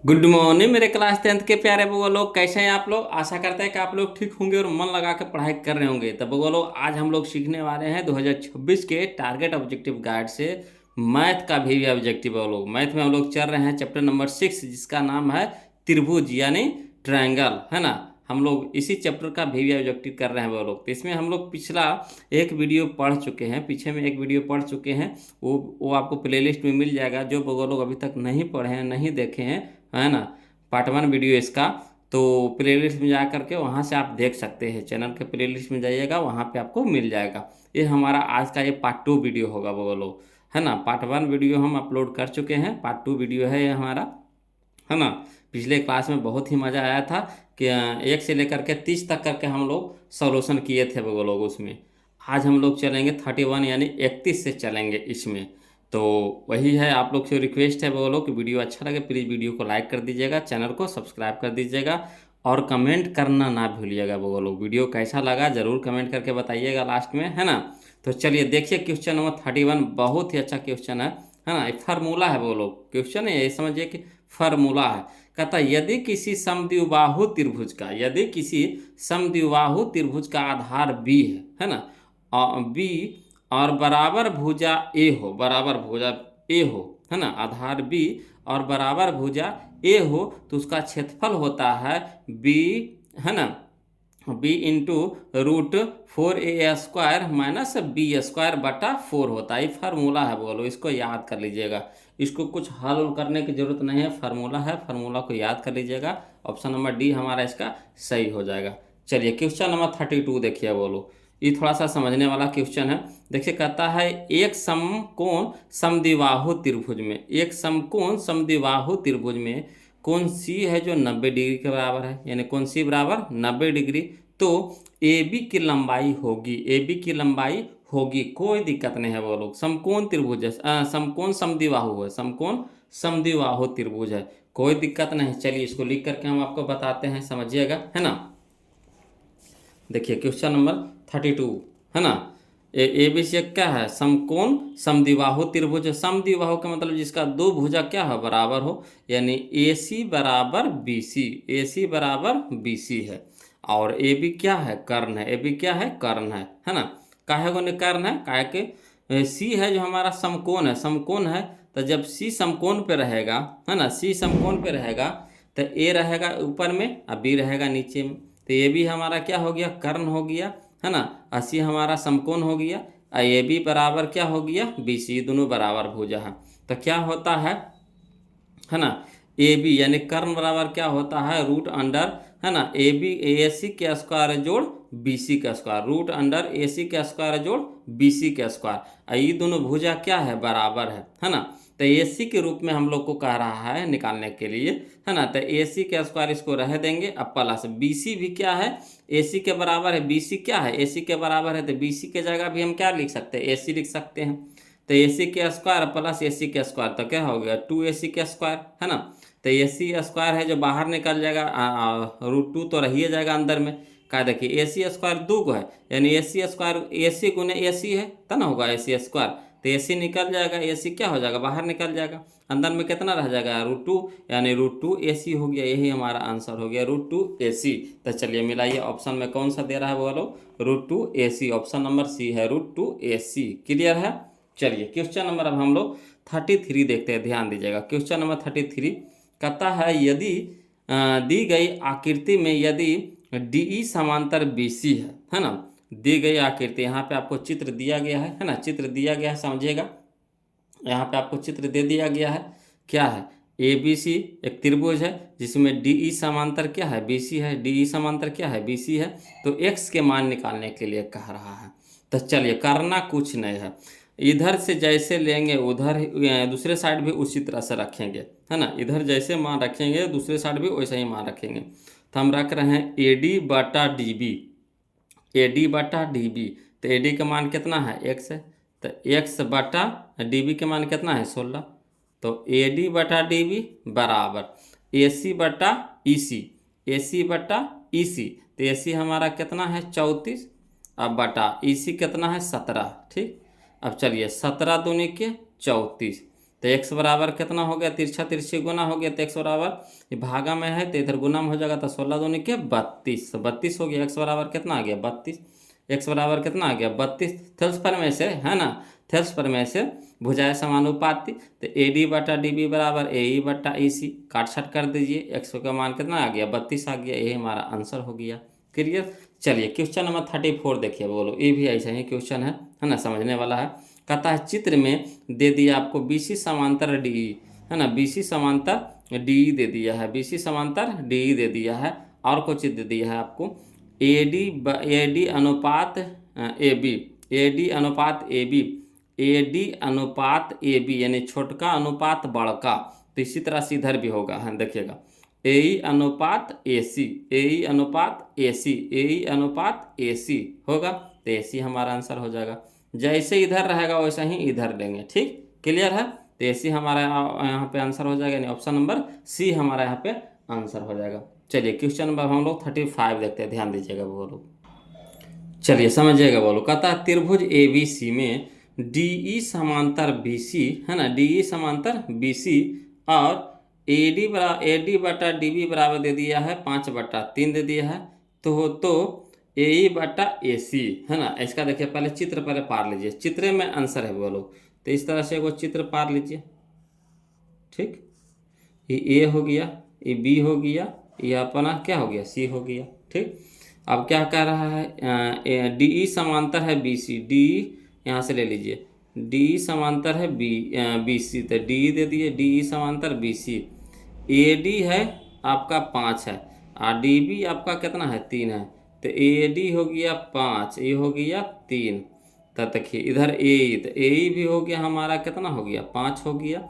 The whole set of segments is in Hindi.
गुड मॉर्निंग मेरे क्लास 10th के प्यारे बउआ लोग, कैसे हैं आप लोग। आशा करते हैं कि आप लोग ठीक होंगे और मन लगा के पढ़ाई कर रहे होंगे। तब बउआ लोग, आज हम लोग सीखने वाले हैं 2026 के टारगेट ऑब्जेक्टिव गाइड से मैथ का भी ऑब्जेक्टिव। बउआ लोग, मैथ में हम लोग चल रहे हैं चैप्टर नंबर 6, जिसका नाम है त्रिभुज यानी ट्रायंगल, है ना। हम लोग इसी चैप्टर का भी ऑब्जेक्टिव कर रहे हैं बउआ लोग। तो इसमें हम लोग पिछला एक वीडियो पढ़ चुके हैं, पीछे में एक वीडियो पढ़ चुके हैं। वो आपको प्लेलिस्ट में मिल जाएगा। जो बउआ लोग अभी तक नहीं पढ़े हैं, नहीं देखे हैं, है ना, पार्ट 1 वीडियो इसका, तो प्लेलिस्ट में जा करके वहाँ से आप देख सकते हैं। चैनल के प्लेलिस्ट में जाइएगा, वहाँ पे आपको मिल जाएगा। ये हमारा आज का ये पार्ट 2 वीडियो होगा बोलो, है ना। पार्ट 1 वीडियो हम अपलोड कर चुके हैं, पार्ट 2 वीडियो है ये हमारा, है ना। पिछले क्लास में बहुत ही मज़ा आया था कि 1 से लेकर के 30 तक करके हम लोग सॉल्यूशन किए थे वो लोग उसमें। आज हम लोग चलेंगे 31 यानी 31 से चलेंगे इसमें। तो वही है, आप लोग से रिक्वेस्ट है वो लोग कि वीडियो अच्छा लगे प्लीज़ वीडियो को लाइक कर दीजिएगा, चैनल को सब्सक्राइब कर दीजिएगा और कमेंट करना ना भूलिएगा। वो लोग वीडियो कैसा लगा ज़रूर कमेंट करके बताइएगा लास्ट में, है ना। तो चलिए देखिए क्वेश्चन नंबर 31, बहुत ही अच्छा क्वेश्चन है ना। एक फार्मूला है वो लोग, क्वेश्चन है ये समझिए कि फार्मूला है। कहता है यदि किसी समद्विबाहु त्रिभुज का, यदि किसी समद्विबाहु त्रिभुज का आधार बी है ना, बी और बराबर भुजा ए हो, बराबर भुजा ए हो, है ना, आधार बी और बराबर भुजा ए हो, तो उसका क्षेत्रफल होता है बी, है ना, B into root 4a² minus b² बटा 4 होता है। ये फार्मूला है बोलो, इसको याद कर लीजिएगा। इसको कुछ हल करने की जरूरत नहीं है, फार्मूला है, फार्मूला को याद कर लीजिएगा। ऑप्शन नंबर डी हमारा इसका सही हो जाएगा। चलिए क्वेश्चन नंबर 32 देखिए बोलो, ये थोड़ा सा समझने वाला क्वेश्चन है। देखिए कहता है एक समकोण समद्विबाहु त्रिभुज में, एक समकोण समद्विबाहु त्रिभुज में कौन सी है जो 90 डिग्री के बराबर है, यानी कौन सी बराबर 90 डिग्री। तो ए बी की लंबाई होगी, ए बी की लंबाई होगी, कोई दिक्कत नहीं है वो लोग। समकोण त्रिभुज है, समकोण समद्विबाहु है, समकोण समद्विबाहु त्रिभुज है, कोई दिक्कत नहीं। चलिए इसको लिख करके हम आपको बताते हैं, समझिएगा, है ना। देखिए क्वेश्चन नंबर 32, है ना। ए बी सी क्या है, समकोण समद्विबाहु त्रिभुज। समद्विबाहु का मतलब जिसका दो भुजा क्या है, बराबर हो, यानी ए सी बराबर बी सी, ए सी बराबर बी सी है। और ए बी क्या है, कर्ण है, ए बी क्या है, कर्ण है ना। काहे को कर्ण है, काहे के सी है जो हमारा समकोण है, समकोण है। तो जब सी समकोण पे रहेगा, है ना, सी समकोण पे रहेगा, तो ए रहेगा ऊपर में और बी रहेगा नीचे में। तो ये भी हमारा क्या हो गया, कर्ण हो गया, है ना। अस्सी हमारा समकोण हो गया और ये भी बराबर क्या हो गया, बीसी, दोनों बराबर भुजा है। तो क्या होता है ना, ए बी यानी कर्ण बराबर क्या होता है, रूट अंडर, है ना, ए बी ए सी के स्क्वायर जोड़ बी सी का स्क्वायर, रूट अंडर ए सी का स्क्वायर जोड़ बी सी का स्क्वायर। ये दोनों भुजा क्या है, बराबर है ना। तो ए सी के रूप में हम लोग को कह रहा है निकालने के लिए, है ना। तो ए सी का स्क्वायर इसको रह देंगे, अब प्लस बी सी भी क्या है, ए सी के बराबर है, बी सी क्या है, ए सी के बराबर है। तो बी सी के जगह भी हम क्या लिख सकते हैं, ए सी लिख सकते हैं। तो ए सी के स्क्वायर प्लस ए सी के स्क्वायर, तो क्या हो गया 2ac के स्क्वायर, है ना। तो ए सी स्क्वायर है जो बाहर निकल जाएगा, √2 तो रहिए जाएगा अंदर में। क्या देखिए ए सी स्क्वायर 2 को है, यानी ए सी स्क्वायर ए सी गुने ए सी है, तब ना होगा ए सी स्क्वायर। तो ए सी निकल जाएगा, ए सी क्या हो जाएगा, बाहर निकल जाएगा, अंदर में कितना रह जाएगा, √2, यानी √2 AC हो गया। यही हमारा आंसर हो गया, √2 AC। तो चलिए मिलाइए, ऑप्शन में कौन सा दे रहा है बोलो, √2 AC, ऑप्शन नंबर सी है √2 AC। क्लियर है। चलिए क्वेश्चन नंबर अब हम लोग 33 देखते हैं, ध्यान दीजिएगा। क्वेश्चन नंबर 33 कहता है यदि दी गई आकृति में यदि DE समांतर BC है ना। दी गई आकृति, यहाँ पे आपको चित्र दिया गया है ना, चित्र दिया गया है, समझिएगा। यहाँ पे आपको चित्र दे दिया गया है, क्या है, ए बी सी एक त्रिभुज है जिसमें DE समांतर क्या है, BC है, DE समांतर क्या है, BC है। तो x के मान निकालने के लिए कह रहा है। तो चलिए करना कुछ नहीं है, इधर से जैसे लेंगे उधर दूसरे साइड भी उसी तरह से रखेंगे, है ना। इधर जैसे मान रखेंगे दूसरे साइड भी वैसे ही मान रखेंगे। तो हम रख रहे हैं AD बटा DB, AD बटा DB। तो AD का मान कितना है, x है। तो x बटा DB के मान कितना है, 16। तो AD बटा DB बराबर AC बटा EC, AC बटा EC। तो AC हमारा कितना है 34, अब बटा EC कितना है 17, ठीक। अब चलिए 17 दूनी के 34, तो x बराबर कितना हो गया, तिरछा तिरछी गुना हो गया, तो x बराबर ये भागा में है तो इधर गुना में हो जाएगा, तो 16 दूनी के 32, तो 32 हो गया। x बराबर कितना आ गया 32, x बराबर कितना आ गया 32। थेल्स प्रमेय से है ना, थेल्स प्रमेय से भुजाएं समानुपाती, तो AD बटा DB बराबर AE बटा EC, काट छाट कर दीजिए, x का मान कितना आ गया 32 आ गया, यही हमारा आंसर हो गया। क्लियर। चलिए क्वेश्चन नंबर 34 देखिए, बोलो ये भी ऐसा ही क्वेश्चन है ना, समझने वाला है। कहता है चित्र में दे दिया आपको BC समांतर DE, है ना, BC समांतर DE दे दिया है, BC समांतर DE दे दिया है, और कुछ चीज दे दिया है आपको AD अनुपात AB, AD अनुपात AB, AD अनुपात AB यानी छोटका अनुपात बड़का, तो इसी तरह से इधर भी होगा, है देखिएगा, AE अनुपात AC, AE अनुपात AC, AE अनुपात AC होगा, तो AC हमारा आंसर हो जाएगा। जैसे इधर रहेगा वैसा ही इधर लेंगे, ठीक, क्लियर है। तो AC हमारा यहाँ पे आंसर हो जाएगा, यानी ऑप्शन नंबर C हमारा यहाँ पे आंसर हो जाएगा। चलिए क्वेश्चन नंबर हम लोग 35 देखते हैं, ध्यान दीजिएगा बोलो, चलिए समझिएगा बोलो। कहता है त्रिभुज ABC में DE समांतर BC, है ना, DE समांतर BC और AD बटा DB बराबर दे दिया है 5/3 दे दिया है, तो AE बटा AC, है ना। इसका देखिए पहले चित्र पहले पार लीजिए, चित्र में आंसर है बोलो, तो इस तरह से वो चित्र पार लीजिए, ठीक, ये A हो गया, ये B हो गया, ये अपना क्या हो गया C हो गया, ठीक। अब क्या कह रहा है, DE समांतर है BC, DE यहाँ से ले लीजिए, DE समांतर है BC, तो DE दे दिए, DE समांतर BC, AD है आपका 5 है, और DB आपका कितना है 3 है, तो AD हो गया 5, ये हो गया 3, तो देखिए इधर AE, तो AE भी हो गया हमारा कितना हो गया 5 हो गया,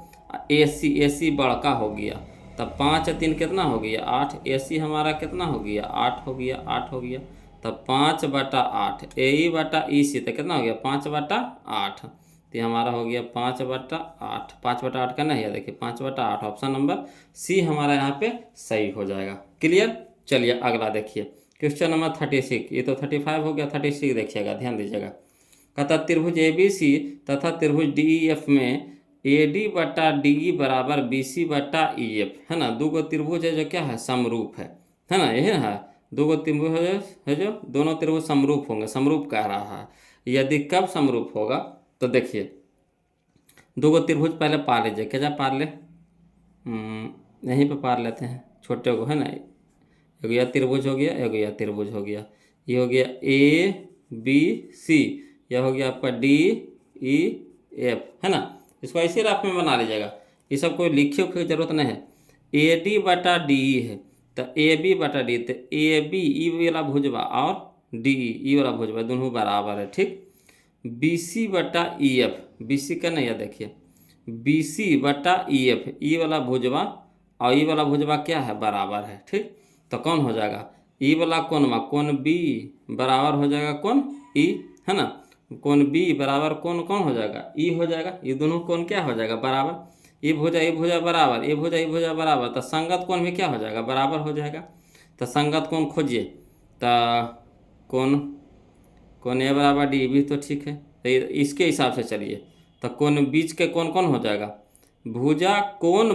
AC बड़का हो गया, तब 5 और 3 कितना हो गया 8, AC हमारा कितना हो गया 8 हो गया, 8 हो गया, तब 5/8, AE बटा EC तो कितना हो गया 5/8, तो हमारा हो गया 5/8, 5/8 का नहीं है, देखिए 5/8, ऑप्शन नंबर C हमारा यहाँ पे सही हो जाएगा। क्लियर। चलिए अगला देखिए क्वेश्चन नंबर 36, ये तो 35 हो गया, 36 देखिएगा, ध्यान दीजिएगा। कहता त्रिभुज ABC तथा त्रिभुज DEF में AD बटा DE बराबर BC बटा EF, है ना, दो गो त्रिभुज है जो क्या है समरूप है ना, यही है, दो गो त्रिभुज है जो दोनों त्रिभुज समरूप होंगे, समरूप कह रहा है। यदि कब समरूप होगा, तो देखिए दो गो त्रिभुज पहले पार लीजिए, क्या पार ले, यहीं पे पार लेते हैं छोटे को, है ना, एक यह त्रिभुज हो गया, एक यह त्रिभुज हो गया, ये हो गया ABC, यह हो गया आपका DEF, है ना। इसको ऐसे रफ में बना लीजिएगा, ये सब कोई लिखे की जरूरत नहीं है। AD बटा DE है, तो AB बटा D, तो AB ई वाला भुजवा और DE ई वाला भुजवा दोनों बराबर है, ठीक। BC बटा EF, BC का नहीं है, देखिए BC बटा EF, ई वाला भुजवा और ई वाला भुजवा क्या है बराबर है, ठीक। तो कौन हो जाएगा ई वाला कोण B बराबर हो जाएगा कोण E, है ना, कोण B बराबर कोण कौन हो जाएगा E हो जाएगा, ये दोनों कोण क्या हो जाएगा बराबर, ये भुजा बराबर, ये भुजा बराबर, तो संगत कोण भी क्या हो जाएगा बराबर हो जाएगा। तो संगत कोण खोजिए, तो कोण A बराबर D भी तो ठीक है, तो इसके हिसाब से चलिए, तो कोण बीच के कोण कौन हो जाएगा भुजा कोण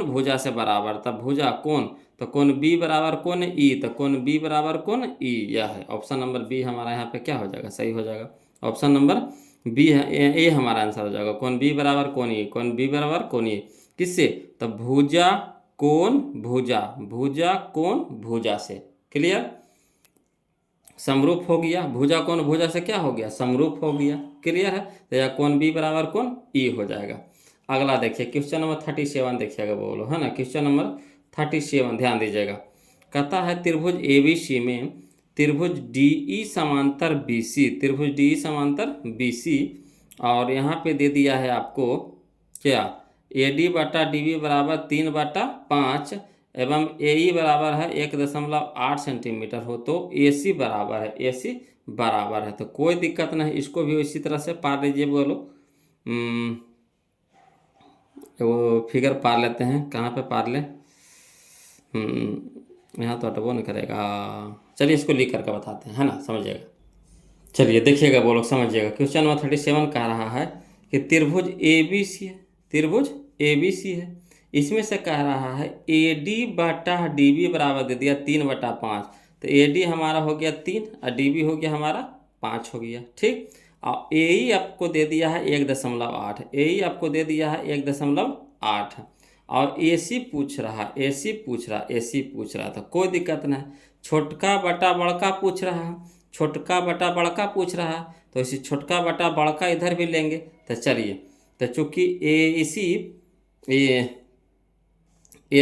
भुजा से बराबर, तब भुजा कोण, तो कोण B बराबर कोण E, तो कोण B बराबर कोण E, यह है ऑप्शन नंबर B हमारा यहाँ पे क्या हो जाएगा सही हो जाएगा, ऑप्शन नंबर B है, ए हमारा आंसर हो जाएगा, कोण B बराबर कोण E, कोण B बराबर कोण E किससे, तो भुजा कोण भुजा से। क्लियर, समरूप हो गया, भुजा कोण भुजा से क्या हो गया समरूप हो गया। क्लियर है, तो यह कोण B बराबर कोण E हो जाएगा। अगला देखिए क्वेश्चन नंबर 37 देखिएगा बोलो, है ना, क्वेश्चन नंबर 37 ध्यान दीजिएगा। कहता है त्रिभुज ABC में त्रिभुज DE समांतर BC, त्रिभुज DE समांतर BC, और यहाँ पे दे दिया है आपको क्या AD बटा DB बराबर 3/5 एवं AE बराबर है 1.8 सेंटीमीटर हो, तो AC बराबर है, तो कोई दिक्कत नहीं, इसको भी इसी तरह से पार लीजिए बोलो। वो फिगर पार लेते हैं, कहाँ पे पार लें, यहाँ तो अटको नहीं करेगा, चलिए इसको लिख करके बताते हैं, है ना, समझिएगा। चलिए देखिएगा बोलो, समझिएगा। क्वेश्चन नंबर 37 कह रहा है कि त्रिभुज ए बी सी है, त्रिभुज ए बी सी है। इसमें से कह रहा है ए डी बटा डी बी बराबर दे दिया 3/5। तो ए डी हमारा हो गया 3 और डी बी हो गया हमारा 5 हो गया, ठीक। और ए ही आपको दे दिया है 1.8, ए ही आपको दे दिया है 1.8। और ए सी पूछ रहा, ए सी पूछ रहा, ए सी पूछ रहा, तो कोई दिक्कत नहीं। छोटका बटा बड़का पूछ रहा है, छोटका बटा बड़का पूछ रहा है, तो इसी छोटका बटा बड़का इधर भी लेंगे। तो चलिए, तो चूँकि ए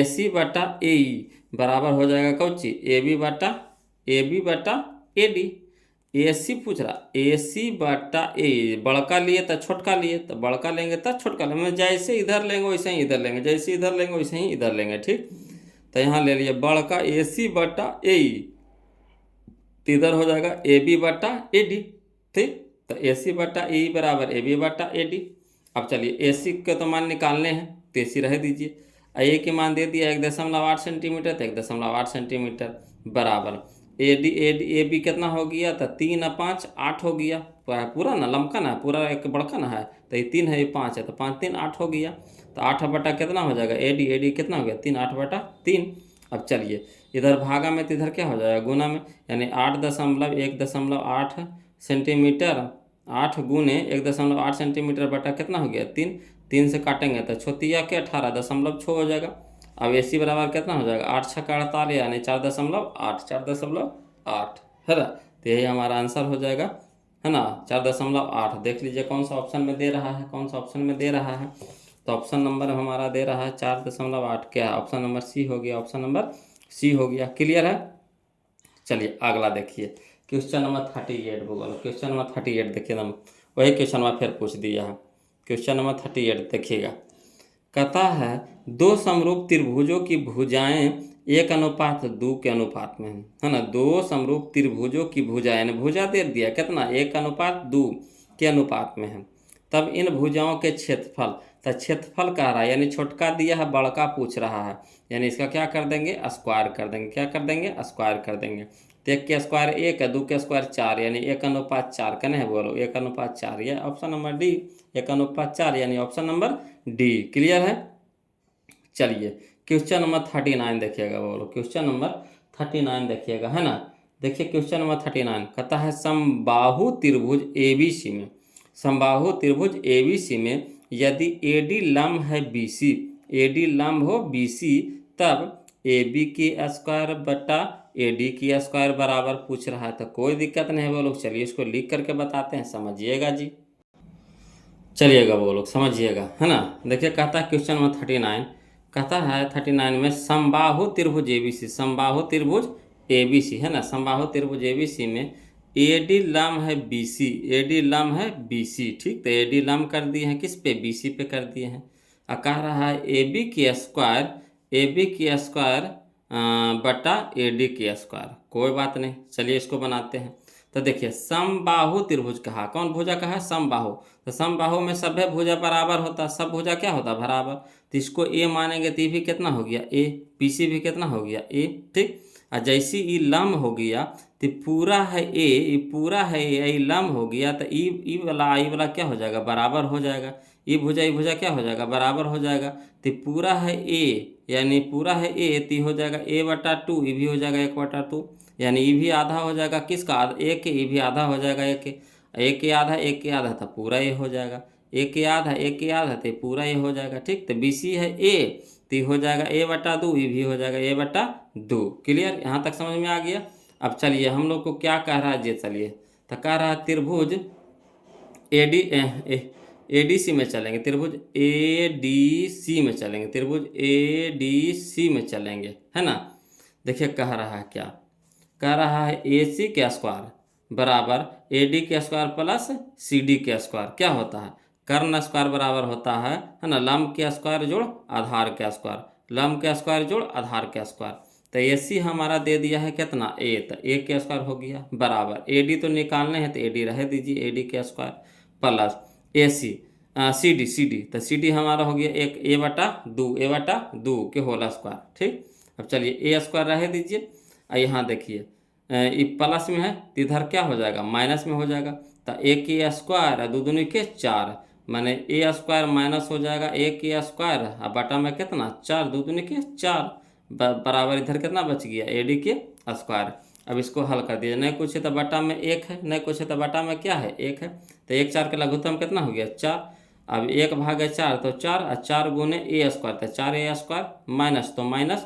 सी बटा ए ई बराबर हो जाएगा कौची, ए बी बटा ए डी। ए सी पूछ रहा, ए सी बटा ए, बड़का लिए तो छोटका लिए, तो बड़का लेंगे तो छोटका लेंगे, जैसे इधर लेंगे वैसे ही इधर लेंगे, जैसे इधर लेंगे वैसे ही इधर लेंगे, ठीक। तो यहाँ ले लिए बड़का ए सी बटा ए ई, तो इधर हो जाएगा ए बी बटा ए डी, ठीक। तो ए सी बटा ए ई बराबर ए बी बटा ए डी। अब चलिए ए सी के तो मान निकालने हैं, तो ए सी रह दीजिए। ए की मान दे दिया 1.8 सेंटीमीटर, तो 1.8 सेंटीमीटर बराबर ए बी कितना हो गया, तो 3 और 5 8 हो गया। पूरा ना लमका ना, पूरा एक बड़का ना है, तो ये 3 है ये 5 है, तो 5 3 8 हो गया। तो 8 बटा कितना हो जाएगा ए डी कितना हो गया 3, 8/3। अब चलिए इधर भागा में, तो इधर क्या हो जाएगा गुना में, यानी 8.1.8 सेंटीमीटर, 8 गुने 1.8 सेंटीमीटर बटा कितना हो गया 3, 3 से काटेंगे तो छोतिया के 18.6 हो जाएगा। अब ए सी बराबर कितना हो जाएगा 8 6 का 48, यानी 4.8 है ना। तो यही हमारा आंसर हो जाएगा, है ना, 4.8। देख लीजिए कौन सा ऑप्शन में दे रहा है, कौन सा ऑप्शन में दे रहा है। तो ऑप्शन नंबर हमारा दे रहा है 4.8, क्या है ऑप्शन नंबर सी हो गया, ऑप्शन नंबर सी हो गया। क्लियर है। चलिए अगला देखिए, क्वेश्चन नंबर 38 भूगोल, क्वेश्चन नंबर 38 देखिए ना, वही क्वेश्चन में फिर पूछ दिया है। क्वेश्चन नंबर 38 देखिएगा, कहता है दो समरूप त्रिभुजों की भुजाएं 1:2 के अनुपात में है ना। दो समरूप त्रिभुजों की भुजाएं, भुजा दे दिया कितना 1:2 के अनुपात में है। तब इन भुजाओं के क्षेत्रफल, तो क्षेत्रफल कह रहा है, यानी छोटका दिया है बड़का पूछ रहा है, यानी इसका क्या कर देंगे स्क्वायर कर देंगे, क्या कर देंगे स्क्वायर कर देंगे। तो 1 के स्क्वायर 1 है, 2 के स्क्वायर 4, यानी 1:4 कहने है बोलो 1:4, यह ऑप्शन नंबर डी 1:4, यानी ऑप्शन नंबर डी। क्लियर है। चलिए क्वेश्चन नंबर 39 देखिएगा, बोलो क्वेश्चन नंबर 39 देखिएगा, है ना। देखिए क्वेश्चन नंबर 39 कहता है समबाहु त्रिभुज एबीसी में, समबाहु त्रिभुज एबीसी में यदि एडी लंब है बीसी, एडी लंब हो बीसी, तब ए बी की स्क्वायर बटा ए डी की स्क्वायर बराबर पूछ रहा है। तो कोई दिक्कत नहीं है वो लोग, चलिए इसको लिख करके बताते हैं, समझिएगा जी, चलिएगा वो लोग समझिएगा, है ना। देखिए कहता है क्वेश्चन नंबर 39, कहता है 39 में समबाहु त्रिभुज एबीसी, समबाहु त्रिभुज एबीसी है ना, समबाहु त्रिभुज एबीसी में एडी लंब है बीसी, एडी लंब है बीसी, ठीक। तो एडी लंब कर दिए हैं किस पे, बीसी पे कर दिए हैं। और कह रहा है ए बी की स्क्वायर, ए बी की स्क्वायर बटा ए डी की स्क्वायर। कोई बात नहीं, चलिए इसको बनाते हैं। तो देखिए समबाहु त्रिभुज कहा, कौन भुजा कहा समबाहु, तो समबाहु में सभ्य भुजा बराबर होता, सब भुजा क्या होता बराबर। तो इसको ए मानेंगे तो ये भी कितना हो गया ए, बीसी भी कितना हो गया ए, ठीक। और जैसी ई लंब हो गया तो पूरा है ए, ये पूरा है ए लंब हो गया, तो ई वाला क्या हो जाएगा बराबर हो जाएगा, ई भुजा क्या हो जाएगा बराबर हो जाएगा। तो पूरा है ए, यानी पूरा है ए, तो हो जाएगा a/2, ये भी हो जाएगा 1/2, यानी ये भी आधा हो जाएगा किसका, एक के, ये भी आधा हो जाएगा एक के, एक के आधा, एक के आधा तो पूरा ये हो जाएगा, एक के आधा, एक के आधा तो पूरा ये हो जाएगा, ठीक। तो बीसी है ए, तो हो जाएगा a/2, ये भी हो जाएगा a/2। क्लियर, यहाँ तक समझ में आ गया। अब चलिए हम लोग को क्या कह रहा है जी, चलिए तो कह रहा है त्रिभुज एडीसी में चलेंगे, त्रिभुज एडीसी में चलेंगे, त्रिभुज एडीसी में चलेंगे, है ना। देखिए कह रहा है क्या, कह रहा है ए सी के स्क्वायर बराबर ए डी के स्क्वायर प्लस सी डी के स्क्वायर क्या होता है, कर्ण स्क्वायर बराबर होता है ना, लंब के स्क्वायर जोड़ आधार के स्क्वायर, लंब के स्क्वायर जोड़ आधार के स्क्वायर। तो ए सी हमारा दे दिया है कितना ए, तो ए के स्क्वायर हो गया बराबर ए डी तो निकालने हैं, तो ए डी रह दीजिए, ए डी के स्क्वायर प्लस ए सी सी डी, तो सी डी हमारा हो गया एक a/2 के होल स्क्वायर, ठीक। अब चलिए ए स्क्वायर रह दीजिए, और यहाँ देखिए ये प्लस में है तो इधर क्या हो जाएगा माइनस में हो जाएगा। तो ए के स्क्वायर 2 दूनी के 4 माने ए स्क्वायर माइनस हो जाएगा एक ए स्क्वायर, और बटा में कितना 4, 2 दूनी के 4, बराबर इधर कितना बच गया ए डी के स्क्वायर। अब इसको हल कर दीजिए, नहीं कुछ है तो बटा में 1 है, नहीं कुछ है तो बटा में क्या है 1 है, तो 1 4 के लघुत्तम कितना हो गया 4। अब 1/4 तो 4, और 4 गुने ए स्क्वायर तो 4 ए स्क्वायर, माइनस तो माइनस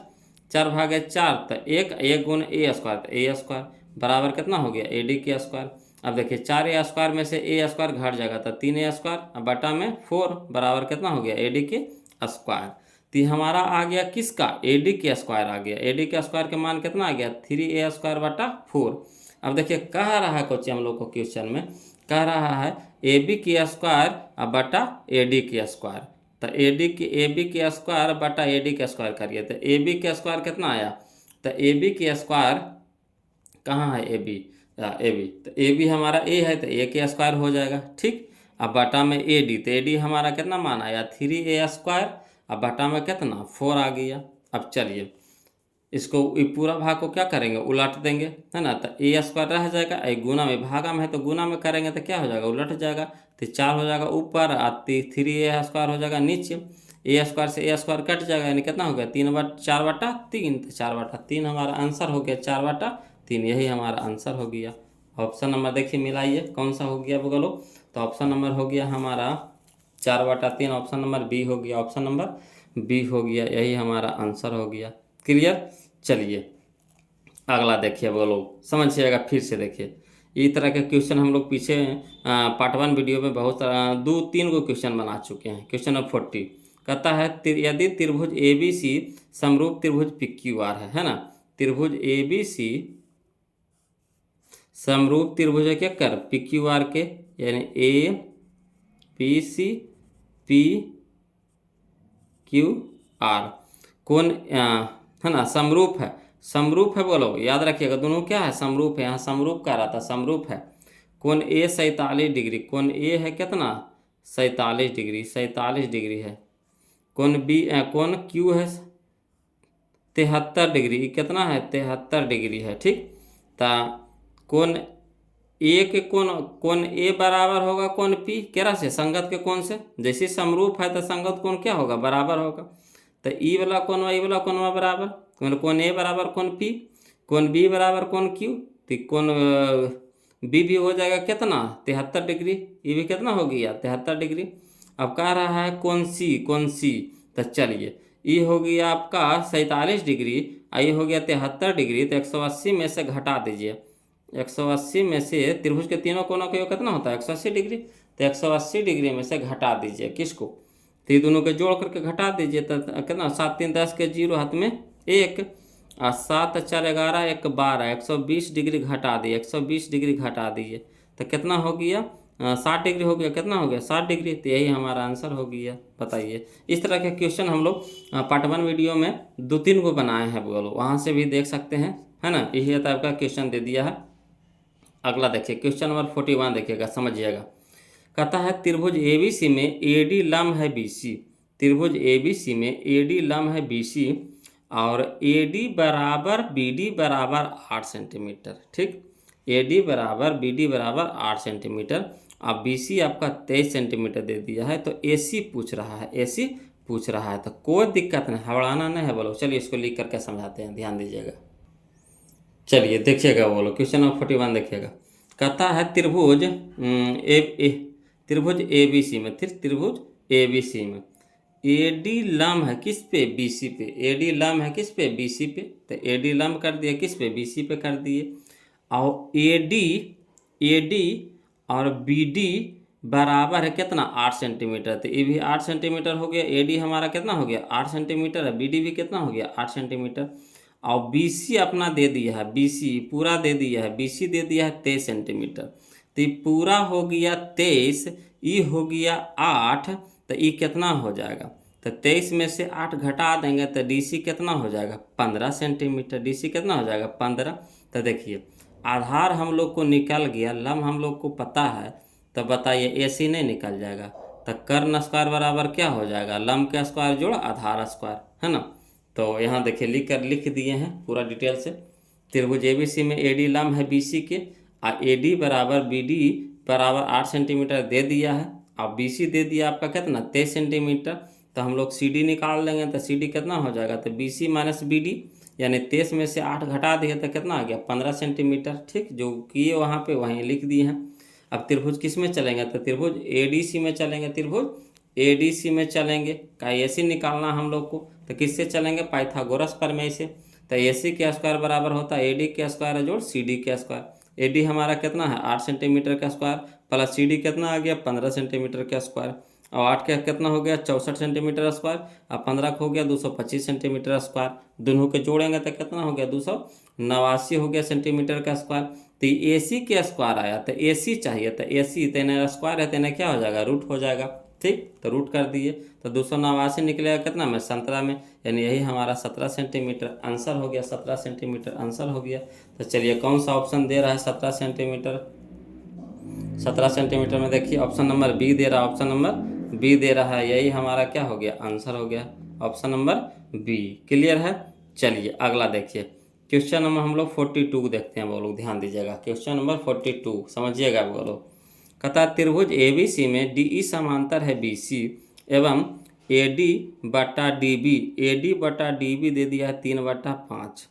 4/4 तो 1 गुने ए स्क्वायर तो ए स्क्वायर, बराबर कितना हो गया ए डी के स्क्वायर। अब देखिए 4 ए स्क्वायर में से ए स्क्वायर घट जाएगा तो 3 ए स्क्वायर, अब बटा में 4, बराबर कितना हो गया ए डी के स्क्वायर। तो ये हमारा आ गया किसका ए डी के स्क्वायर आ गया, ए डी के स्क्वायर के मान कितना आ गया 3 ए स्क्वायर बटा 4। अब देखिए कह रहा है क्वेश्चन हम लोग को, क्वेश्चन में कह रहा है ए बी के स्क्वायर बटा ए डी के स्क्वायर, तो ए बी के स्क्वायर बटा ए डी के स्क्वायर करिए, तो ए बी के स्क्वायर कितना आया, तो ए बी के स्क्वायर कहाँ है ए बी, तो ए बी हमारा ए है तो ए के स्क्वायर हो जाएगा, ठीक। अब बटा में ए डी, तो ए डी हमारा कितना मान आया 3 ए स्क्वायर, अब बटा में कितना 4 आ गया। अब चलिए इसको ये पूरा भाग को क्या करेंगे उलट देंगे, है ना, तो ए स्क्वायर रह जाएगा, ए गुना में भागा में है तो गुना में करेंगे तो क्या हो जाएगा उलट जाएगा, तो 4 हो जाएगा ऊपर, और 3 ए स्क्वायर हो जाएगा नीचे, ए स्क्वायर से ए स्क्वायर कट जाएगा, यानी कितना हो गया 4/3, तो 4/3 हमारा आंसर हो गया 4/3, यही हमारा आंसर हो गया। ऑप्शन नंबर देखिए मिलाइए कौन सा हो गया बोलो, तो ऑप्शन नंबर हो गया हमारा 4/3, ऑप्शन नंबर बी हो गया, ऑप्शन नंबर बी हो गया, यही हमारा आंसर हो गया। क्लियर। चलिए अगला देखिए बोलो, समझिएगा फिर से देखिए, इस तरह के क्वेश्चन हम लोग पीछे पार्ट 1 वीडियो में बहुत 2-3 को क्वेश्चन बना चुके हैं। क्वेश्चन नंबर 40 कहता है यदि त्रिभुज ए बी सी समरूप त्रिभुज पी क्यू आर है ना, त्रिभुज ए बी सी समरूप त्रिभुज है क्या कर पी क्यू आर के, यानी A B C P Q R कौन है ना समरूप है, समरूप है बोलो, याद रखिएगा दोनों क्या है समरूप है, यहाँ समरूप कह रहा था समरूप है। कौन ए 47 डिग्री, कौन ए है कितना 47 डिग्री, 47 डिग्री है। कौन बी कौन क्यू है 73 डिग्री, कितना है 73 डिग्री है, ठीक। ता कौन ए के कौन ए बराबर होगा कौन पी केरा से संगत के कौन से, जैसे समरूप है तो संगत कौन क्या होगा बराबर होगा, तो ई वाला कौन बराबर कौन ए बराबर कौन पी, कौन बी बराबर कौन क्यू, तो कौन बी भी हो जाएगा कितना 73 डिग्री, ये भी कितना हो गया 73 डिग्री। अब कह रहा है कौन सी, तो चलिए ये हो गया आपका 47 डिग्री, ये हो गया 73 डिग्री, तो 180 में से घटा दीजिए, 180 में से त्रिभुज के तीनों कोनों का योग कितना होता है 180 डिग्री, तो 180 डिग्री में से घटा दीजिए किसको, तो ये दोनों के जोड़ करके घटा दीजिए, तो कितना 7 3 10 के 0 हाथ में 1, और 7 4 11 1 12, 120 डिग्री घटा दिए, 120 डिग्री घटा दीजिए, तो कितना हो गया 60 डिग्री हो गया, कितना हो गया 60 डिग्री, तो यही हमारा आंसर हो गया। बताइए इस तरह के क्वेश्चन हम लोग पार्ट 1 वीडियो में 2-3 को बनाए हैं बोलो, वहाँ से भी देख सकते हैं, है ना, यही टाइप का क्वेश्चन दे दिया है। अगला देखिए क्वेश्चन नंबर 41 देखिएगा समझिएगा, कहता है त्रिभुज एबीसी में एडी लंब है बीसी, त्रिभुज एबीसी में एडी लंब है बीसी और एडी बराबर बीडी बराबर 8 सेंटीमीटर, ठीक, एडी बराबर बीडी बराबर 8 सेंटीमीटर, अब बीसी आपका 23 सेंटीमीटर दे दिया है, तो एसी पूछ रहा है, एसी पूछ रहा है, तो कोई दिक्कत नहीं, हड़बड़ाना नहीं है बोलो। चलिए इसको लिख करके समझाते हैं, ध्यान दीजिएगा। चलिए देखिएगा बोलो क्वेश्चन नंबर 41 देखिएगा, कहता है त्रिभुज त्रिभुज ए बी सी में, त्रिभुज ए बी सी में एडी लंब है किस पे बीसी पे, एडी लंब है किस पे बीसी पे, तो एडी लंब कर दिया किस पे बीसी पे कर दिए, और एडी और बीडी बराबर है कितना 8 सेंटीमीटर, तो ये भी 8 सेंटीमीटर हो गया, एडी हमारा कितना हो गया 8 सेंटीमीटर है, बीडी भी कितना हो गया 8 सेंटीमीटर, और बीसी अपना दे दिया है, बीसी पूरा दे दिया है, बीसी दे दिया है 23 सेंटीमीटर, तो ये पूरा हो गया 23, ये हो गया 8, तो ये कितना हो जाएगा, तो 23 में से 8 घटा देंगे तो डीसी कितना हो जाएगा 15 सेंटीमीटर, डीसी कितना हो जाएगा 15। तो देखिए आधार हम लोग को निकल गया, लंब हम लोग को पता है, तो बताइए एसी नहीं निकल जाएगा, तो कर्ण स्क्वायर बराबर क्या हो जाएगा लंब के स्क्वायर जोड़ आधार स्क्वायर, है ना। तो यहाँ देखिए लिख दिए हैं पूरा डिटेल से, त्रिभुज एबीसी में एडी लंब है बीसी के, और एडी बराबर बीडी बराबर 8 सेंटीमीटर दे दिया है, अब BC दे दिया आपका कितना 23 सेंटीमीटर, तो हम लोग CD निकाल लेंगे। तो CD कितना हो जाएगा, तो BC माइनस BD, यानी 23 में से 8 घटा दिए तो कितना आ गया 15 सेंटीमीटर। ठीक, जो किए वहाँ पे वहीं लिख दिए हैं। अब त्रिभुज किस में चलेंगे, तो त्रिभुज ADC में चलेंगे। त्रिभुज ADC में चलेंगे, का AC निकालना हम लोग को, तो किससे चलेंगे, पाइथागोरस प्रमेय से। तो AC के स्क्वायर बराबर होता है AD के स्क्वायर जोड़ CD के स्क्वायर। AD हमारा कितना है 8 सेंटीमीटर का स्क्वायर, प्लस CD कितना आ गया 15 सेंटीमीटर का स्क्वायर। और 8 का कितना हो गया 64 सेंटीमीटर स्क्वायर, और 15 का हो गया 225 सेंटीमीटर स्क्वायर। दोनों के जोड़ेंगे तो कितना हो गया 289 हो गया सेंटीमीटर का स्क्वायर। तो AC के स्क्वायर आया, तो AC चाहिए, तो AC तेना स्क्वायर है, तेना क्या हो जाएगा रूट हो जाएगा। ठीक, तो रूट कर दिए, तो 289 निकलेगा कितना में 17 में, यानी यही हमारा 17 सेंटीमीटर आंसर हो गया। 17 सेंटीमीटर आंसर हो गया। तो चलिए कौन सा ऑप्शन दे रहा है 17 सेंटीमीटर। 17 सेंटीमीटर में देखिए ऑप्शन नंबर B दे रहा है, ऑप्शन नंबर B दे रहा है, यही हमारा क्या हो गया आंसर हो गया, ऑप्शन नंबर B। क्लियर है। चलिए अगला देखिए, क्वेश्चन नंबर हम लोग 42 देखते हैं। वो लोग ध्यान दीजिएगा, क्वेश्चन नंबर 42 समझिएगा। वो लोग कहता त्रिभुज ABC में DE समांतर है BC एवं AD बटा DB, AD बटा DB दे दिया है 3/5,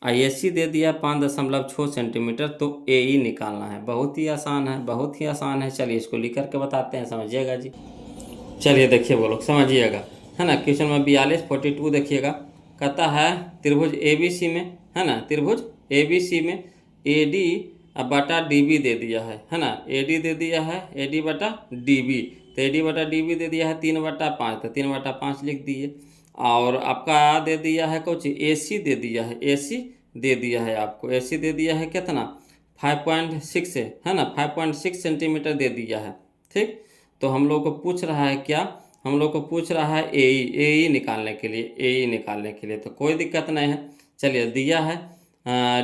AC दे दिया 5.6 सेंटीमीटर, तो AE निकालना है। बहुत ही आसान है, बहुत ही आसान है। चलिए इसको लिख करके बताते हैं, समझिएगा जी। चलिए देखिए वो लोग समझिएगा, है ना। क्वेश्चन नंबर 42 देखिएगा, कहता है त्रिभुज ABC में, है ना, त्रिभुज ABC में AD बटा DB दे दिया है ना। AD दे दिया है AD बटा DB, तो AD बटा DB दे दिया है 3/5, तो 3/5 लिख दिए। और आपका दे दिया है कुछ AC दे दिया है, AC दे दिया है आपको, AC दे दिया है कितना 5.6 है ना, 5.6 सेंटीमीटर दे दिया है। ठीक, तो हम लोग को पूछ रहा है क्या, हम लोग को पूछ रहा है AE निकालने के लिए, AE निकालने के लिए, तो कोई दिक्कत नहीं है। चलिए दिया है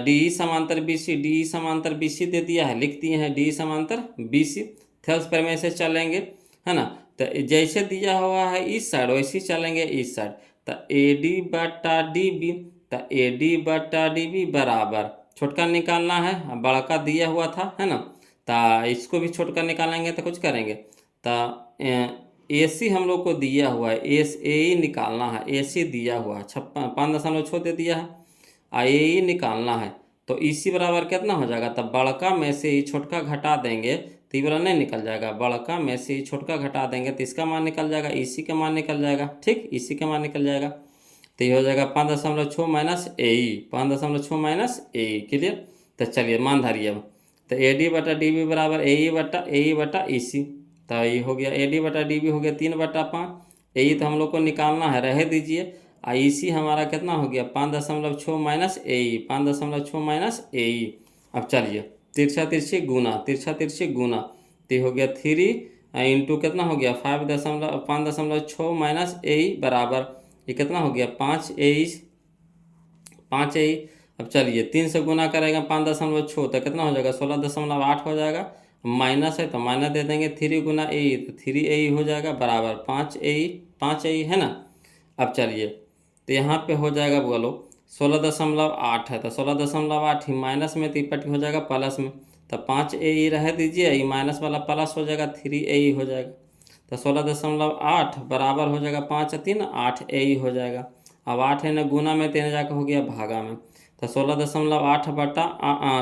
DE समांतर BC, DE समांतर BC दे दिया है, लिख दिए हैं DE समांतर BC। थेल्स प्रमेय से चलेंगे, है ना। तो जैसे दिया हुआ है इस साइड वैसे चलेंगे इस साइड, तो AD बटा DB, तो AD बटा DB बराबर, छोटका निकालना है, बड़का दिया हुआ था, है ना। तो इसको भी छोटका निकालेंगे तो कुछ करेंगे, तो AC हम लोग को दिया हुआ है, AE निकालना है, AC दिया हुआ है 5.6 दे दिया है, AE निकालना है। तो इसी बराबर कितना हो जाएगा, तब बड़का में से ही छोटका घटा देंगे तो ये वाला नहीं निकल जाएगा, बड़का में से ही छोटका घटा देंगे तो इसका मान निकल जाएगा, इसी का मान निकल जाएगा। ठीक, इसी का मान निकल जाएगा, तो ये हो जाएगा 5.6 minus AE, 5.6 minus AE। Clear. तो चलिए मान धारिए अब, तो AD बटा DB बराबर AE बटा EC, तो ये हो गया AD बटा DB हो गया 3/5, AE तो हम लोग को निकालना है, रह दीजिए। IC हमारा कितना हो गया 5.6 माइनस AE, 5.6 माइनस AE। अब चलिए तिरछा तिरछी गुना, तिरछा तिरछी गुना, तो हो गया 3 इंटू कितना हो गया 5.6 माइनस AE बराबर ये कितना हो गया 5AE, 5AE। अब चलिए 3 से गुना करेगा 5.6 तो कितना हो जाएगा 16.8 हो जाएगा, माइनस है तो माइनस दे देंगे, 3 गुना AE तो 3AE हो जाएगा बराबर 5AE, 5AE है ना। अब चलिए तो यहाँ पे हो जाएगा बोलो 16.8 है, तो 16.8 ही माइनस में तो पट्टी हो जाएगा प्लस में, तो 5AE रह दीजिए, ये माइनस वाला प्लस हो जाएगा 3AE हो जाएगा, तो 16.8 बराबर हो जाएगा 5 3 8AE हो जाएगा। अब 8 है ना गुना में, 3 जाकर हो गया भागा में, तो 16.8 बटा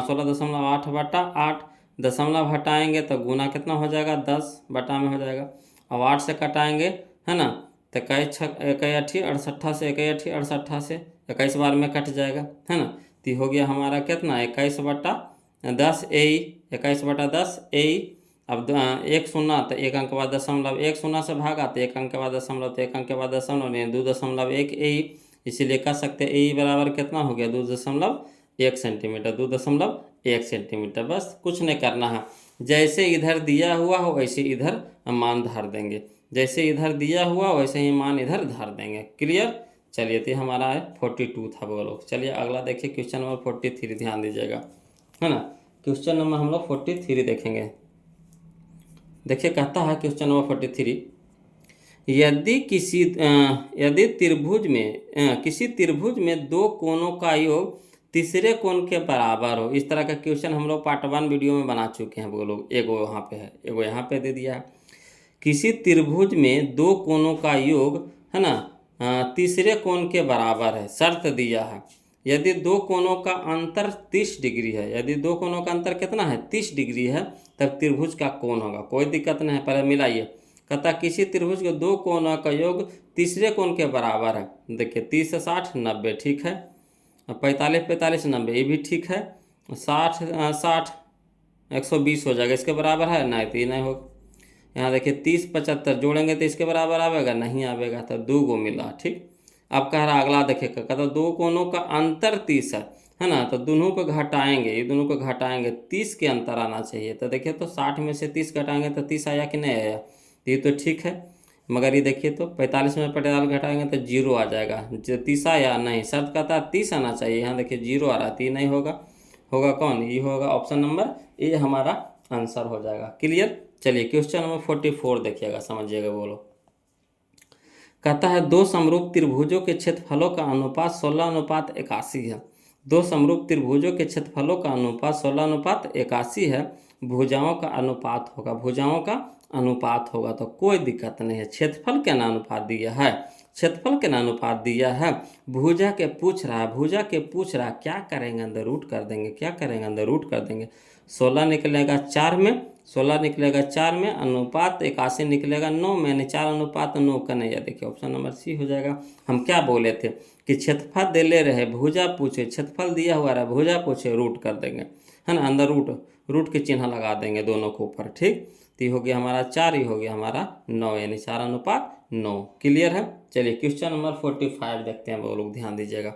16.8 बटा 8, दशमलव हटाएंगे तो गुना कितना हो जाएगा 10 बटा में हो जाएगा। अब 8 से कटाएंगे, है ना, तो 21 68 से 21 68 से 21 बार में कट जाएगा, है ना। तो हो गया हमारा कितना 21 बटा 10 AE, 21 बटा 10 AE। अब 1 शून्य तो 1 अंक के बाद दशमलव, 1 शून्य से भागा तो 1 अंक के बाद दशमलव, तो 1 अंक के बाद दशमलव यानी 2.1 AE। इसीलिए कह सकते हैं AE बराबर कितना हो गया 2.1 सेंटीमीटर, 2.1 सेंटीमीटर। बस कुछ नहीं करना है, जैसे इधर दिया हुआ हो वैसे इधर मान धर देंगे, जैसे इधर दिया हुआ वैसे ही मान इधर धर देंगे। क्लियर। चलिए तो हमारा 42 था वो लोग। चलिए अगला देखिए क्वेश्चन नंबर 43, ध्यान दीजिएगा, है ना। क्वेश्चन नंबर हम लोग 43 देखेंगे। देखिए कहता है क्वेश्चन नंबर 43, यदि किसी त्रिभुज में दो कोणों का योग तीसरे कोण के बराबर हो। इस तरह का क्वेश्चन हम लोग पार्ट 1 वीडियो में बना चुके हैं वो लोग, एगो वहाँ पे है, एगो यहाँ पे दे दिया है। किसी त्रिभुज में दो कोणों का योग है ना तीसरे कोण के बराबर है, शर्त दिया है। यदि दो कोणों का अंतर 30 डिग्री है, यदि दो कोणों का अंतर कितना है 30 डिग्री है, तब त्रिभुज का कोण होगा। कोई दिक्कत नहीं है, पहले मिलाइए। कहता किसी त्रिभुज के दो कोणों का योग तीसरे कोण के बराबर है। देखिए 30 से 60 90 ठीक है, 45 45 90 ये भी ठीक है, 60 60 120 हो जाएगा, इसके बराबर है नहीं तो ये नहीं होगा। यहाँ देखिए 30 75 जोड़ेंगे तो इसके बराबर आवेगा, नहीं आवेगा, तो 2 गो मिला। ठीक, अब कह रहा अगला देखिए, कहता दो कोणों का अंतर 30 है ना, तो दोनों को घटाएंगे, ये दोनों को घटाएंगे 30 के अंतर आना चाहिए। तो देखिए तो 60 में से 30 घटाएंगे तो 30 आया कि नहीं आया, तो ये तो ठीक है। मगर ये देखिए तो 45 में 45 घटाएंगे तो 0 आ जाएगा, जो 30 आया नहीं, शर्त कहता 30 आना चाहिए, यहाँ देखिए 0 आ रहा है, तो ये नहीं होगा। होगा कौन, ये होगा ऑप्शन नंबर ए हमारा आंसर हो जाएगा। क्लियर। चलिए क्वेश्चन नंबर 44 देखिएगा, समझिएगा। बोलो, कहता है दो समरूप त्रिभुजों के क्षेत्रफलों का अनुपात 16:81 है। दो समरूप त्रिभुजों के क्षेत्रफलों का अनुपात 16:81 है। भुजाओं का अनुपात होगा, भुजाओं का अनुपात होगा, तो कोई दिक्कत नहीं है। क्षेत्रफल के ना अनुपात दिया है, क्षेत्रफल के ना अनुपात दिया है। भुजा के पूछ रहा है, भुजा के पूछ रहा है, क्या करेंगे अंदर रूट कर देंगे, क्या करेंगे अंदर रूट कर देंगे। 16 निकलेगा 4 में, 16 निकलेगा 4 में, अनुपात 81 निकलेगा 9 में, यानी 4:9 का नहीं है। देखिए ऑप्शन नंबर सी हो जाएगा। हम क्या बोले थे कि क्षेत्रफल दे ले रहे, भुजा पूछे, क्षेत्रफल दिया हुआ रहा, भुजा पूछे, रूट कर देंगे, है ना, अंदर रूट के चिन्ह लगा देंगे दोनों के ऊपर। ठीक, तो ये हो गया हमारा 4, ही हो गया हमारा 9, यानी 4:9। क्लियर है। चलिए क्वेश्चन नंबर 45 देखते हैं, वो लोग ध्यान दीजिएगा।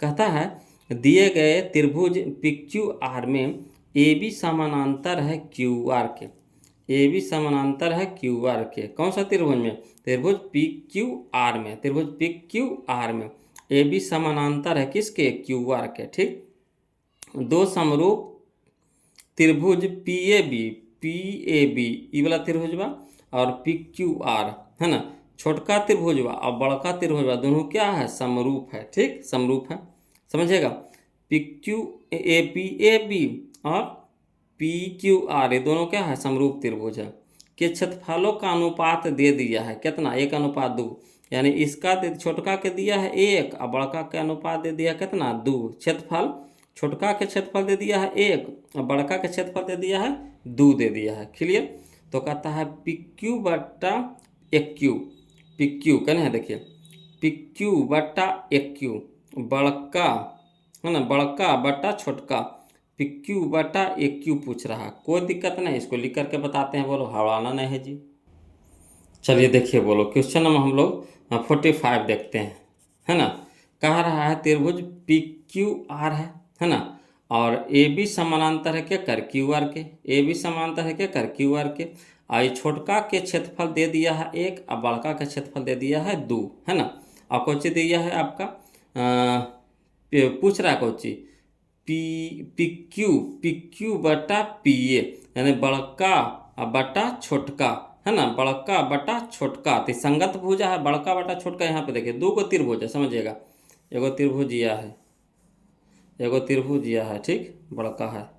कहता है दिए गए त्रिभुज PQR में AB समानांतर है QR के, AB समानांतर है QR के। कौन सा त्रिभुज में, त्रिभुज PQR में, त्रिभुज PQR में AB समानांतर है किसके, QR के। ठीक, दो समरूप त्रिभुज PAB ये वाला त्रिभुज बा और PQR है ना, छोटका त्रिभुज बा और बड़का त्रिभुज बा, दोनों क्या है, समरूप है। ठीक, समरूप है, समझिएगा। PAB और PQR ये दोनों क्या है, समरूप त्रिभुज है। के क्षेत्रफलों का अनुपात दे दिया है कितना, 1:2, यानी इसका छोटका के दिया है 1 और बड़का के अनुपात दे दिया कितना, 2। क्षेत्रफल छोटका के क्षेत्रफल दे दिया है 1 और बड़का के क्षेत्रफल दे दिया है 2 दे दिया है। क्लियर। तो कहता है PQ/1Q, PQ कहना है, देखिए PQ/1Q, बड़का है ना, बड़का बटा छोटका, PQ/1Q पूछ रहा है। कोई दिक्कत नहीं, इसको लिख करके बताते हैं। बोलो, हवाला नहीं है जी। चलिए देखिए, बोलो क्वेश्चन नंबर हम लोग 45 देखते हैं, है ना। कह रहा है त्रिभुज PQR है ना, और AB समानांतर है क्या कर QR के, AB समानांतर है क्या कर QR के। और छोटका के क्षेत्रफल दे दिया है 1 और बड़का के क्षेत्रफल दे दिया है 2, है ना। और कौन सी दिया है आपका, पूछ रहा है कौन सी, PQ/PA, यानी बड़का बटा छोटका, है ना, बड़का बटा छोटका। तो संगत भुजा है, बड़का बटा छोटका। यहाँ पे देखिए 2 गो त्रिभुज है, समझिएगा। एगो त्रिभुज यह है, एगो त्रिभुज यह है, ठीक, बड़का है,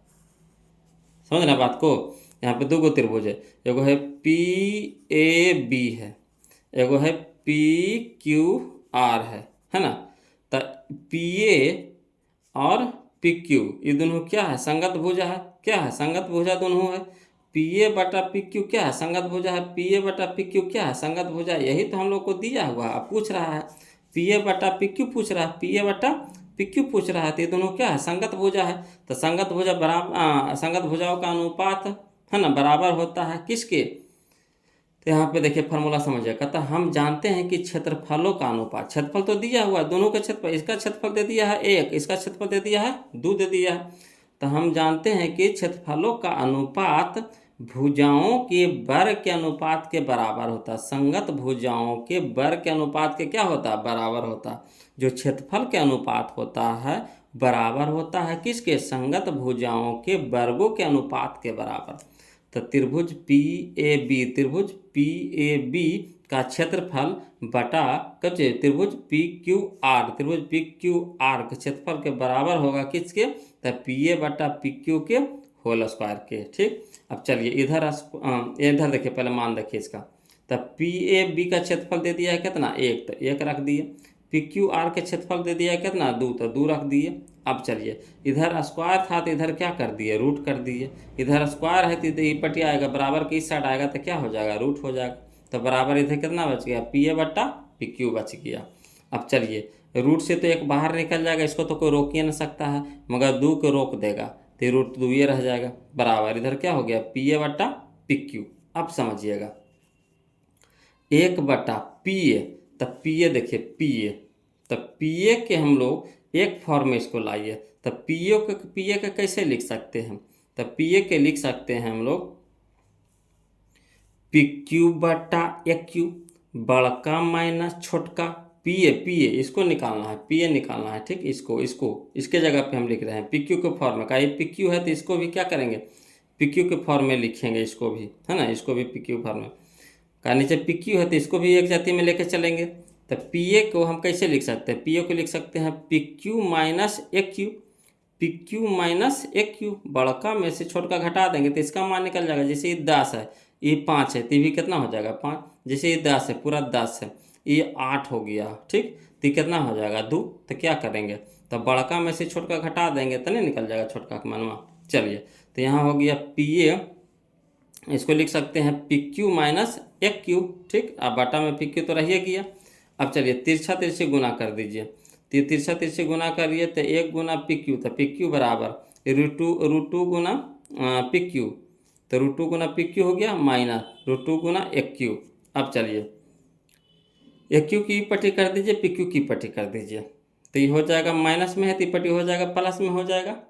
समझ ना बात को। यहाँ पे 2 गो त्रिभुज है, एगो है PAB है, एगो है PQR है ना। तो PA और PQ ये दोनों क्या है, संगत भुजा है। क्या है, संगत भुजा दोनों है। PA/PQ क्या है, संगत भुजा है। PA/PQ क्या है, संगत भुजा। यही तो हम लोग को दिया हुआ है, पूछ रहा है PA/PQ पूछ रहा है, PA/PQ पूछ रहा है। तो ये दोनों क्या है, संगत भुजा है। तो संगत भुजा बराबर, संगत भुजाओं का अनुपात है ना बराबर होता है किसके। तो यहाँ पे देखिए फार्मूला समझिए। कहता हम जानते हैं कि क्षेत्रफलों का अनुपात, क्षेत्रफल तो दिया हुआ है दोनों का क्षेत्रफल, इसका क्षेत्रफल दे दिया है 1, इसका क्षेत्रफल दे दिया है 2 दे दिया है। तो हम जानते हैं कि क्षेत्रफलों का अनुपात भुजाओं के वर्ग के अनुपात के बराबर होता है। संगत भुजाओं के वर्ग के अनुपात के क्या होता है, बराबर होता है। जो क्षेत्रफल के अनुपात होता है बराबर होता है किसके, संगत भुजाओं के वर्गों के अनुपात के बराबर। तो त्रिभुज PAB का क्षेत्रफल बटा कब, त्रिभुज PQR के क्षेत्रफल के बराबर होगा किसके, तो PA/PQ के होल स्क्वायर के। ठीक, अब चलिए इधर देखिए, पहले मान देखिए इसका। तो पी ए बी का क्षेत्रफल दे दिया है कितना 1, तो 1 रख दिए। पी क्यू आर के क्षेत्रफल दे दिया है कितना 2, तो 2 रख दिए। अब चलिए इधर स्क्वायर था तो इधर क्या कर दिए रूट कर दिए। इधर स्क्वायर है तो इधर ये पटी आएगा बराबर की इस साइड आएगा तो क्या हो जाएगा रूट हो जाएगा। तो बराबर इधर कितना बच गया पी ए बट्टा पी क्यू बच गया। अब चलिए रूट से तो एक बाहर निकल जाएगा, इसको तो कोई रोक ही नहीं सकता है, मगर 2 को रोक देगा तो रूट 2 ये रह जाएगा बराबर इधर क्या हो गया पी ए बट्टा पी क्यू। अब समझिएगा 1 बटा पी ए, तब पी ए देखिए पी ए, तब पी ए के हम लोग एक फॉर्म में इसको लाइए, तब पी ए के कैसे लिख सकते हैं, तब पी ए के लिख सकते हैं हम लोग पी क्यू बटा ए क्यू बड़का माइनस छोटका पी ए इसको निकालना है, पी ए निकालना है ठीक। इसको इसके जगह पे हम लिख रहे हैं पी क्यू के फॉर्म में का, ये पी क्यू है तो इसको भी क्या करेंगे पी क्यू के फॉर्म में लिखेंगे, इसको भी है ना, इसको भी पी क्यू फॉर्म में का, नीचे पी क्यू है तो इसको भी एक जाति में लेके चलेंगे। तो पी ए को हम कैसे लिख सकते हैं, पी ए को लिख सकते हैं पी क्यू माइनस ए क्यू, पी क्यू माइनस ए क्यू बड़का में से छोटका घटा देंगे तो इसका मान निकल जाएगा। जैसे ये 10 है ये 5 है तो ये भी कितना हो जाएगा 5, जैसे ये 10 है पूरा 10 है ये 8 हो गया ठीक, तो ये कितना हो जाएगा 2। तो क्या करेंगे तो बड़का में से छोटका घटा देंगे तो नहीं निकल जाएगा छोटका का मनवा। चलिए तो यहाँ हो गया पी ए, इसको लिख सकते हैं पी क्यू माइनस ए क्यू ठीक। अब बटा में पी क्यू तो रहिए गया। अब चलिए तिरछा तिरछे गुना कर दीजिए, तो तिरछा तिरछे गुना करिए तो 1 गुना पी क्यू, तो पी क्यू बराबर रूट टू गुना पी क्यू, तो रूट 2 गुना पी क्यू हो गया माइनस रूट 2 गुना ए क्यू। अब चलिए ए क्यू की पट्टी कर दीजिए पी क्यू की पट्टी कर दीजिए, तो ये हो जाएगा माइनस में है तो ये पट्टी हो जाएगा प्लस में हो जाएगा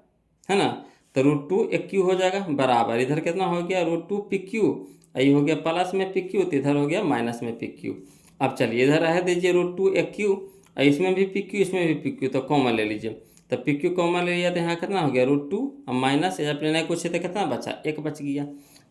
है ना। तो रूट 2 ए क्यू हो जाएगा बराबर इधर कितना हो गया रूट 2 पी क्यू, ये हो गया प्लस में पी क्यू तो इधर हो गया माइनस में पी क्यू। अब चलिए इधर रह दीजिए रूट 2 ए क्यू, इसमें भी पी क्यू इसमें भी पी क्यू, तो कॉमन ले लीजिए, तो पी क्यू कॉमन ले लिया तो यहाँ कितना हो गया रूट 2 अब माइनस अपने नहीं कुछ है तो कितना बचा 1 बच गया।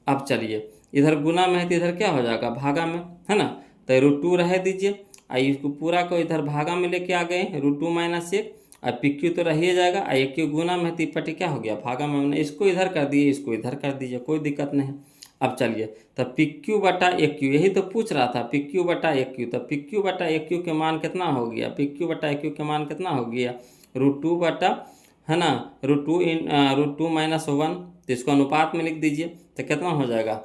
अब चलिए इधर गुना में है तो इधर क्या हो जाएगा भागा में है ना, तो रूट 2 रह दीजिए, इसको पूरा को इधर भागा में लेके आ गए रूट 2 माइनस 1, अब पी क्यू तो रहिए जाएगा, ए क्यू गुना में तो पट्टी क्या हो गया भागा में, हमने इसको इधर कर दिए इसको इधर कर दीजिए कोई दिक्कत नहीं। अब चलिए तब पी क्यू बटा ए क्यू, यही तो पूछ रहा था पी क्यू बटा ए क्यू, तो पी क्यू बटा ए क्यू के मान कितना हो गया, पी क्यू बटा ए क्यू के मान कितना हो गया रूट 2 बटा है ना रूट 2 माइनस 1, तो इसको अनुपात में लिख दीजिए तो कितना हो जाएगा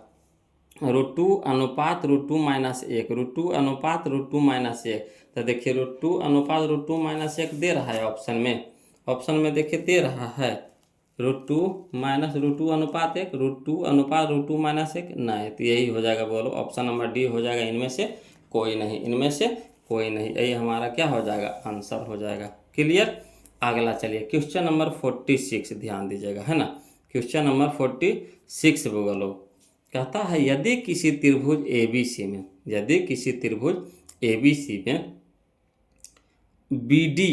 रूट 2 अनुपात रूट 2 माइनस 1, रूट 2 अनुपात रूट 2 माइनस 1। तो देखिए रूट 2 अनुपात रूट 2 माइनस 1 दे रहा है ऑप्शन में देखिए दे रहा है रूट 2 माइनस रूट 2 अनुपात 1, रूट 2 अनुपात रूट 2 माइनस 1 नहीं, तो यही हो जाएगा बोलो ऑप्शन नंबर डी हो जाएगा, इनमें से कोई नहीं, इनमें से कोई नहीं, यही हमारा क्या हो जाएगा आंसर हो जाएगा। क्लियर। अगला चलिए क्वेश्चन नंबर 46 ध्यान दीजिएगा है ना, क्वेश्चन नंबर 46 बोलो कहता है यदि किसी त्रिभुज ABC में, यदि किसी त्रिभुज ABC में BD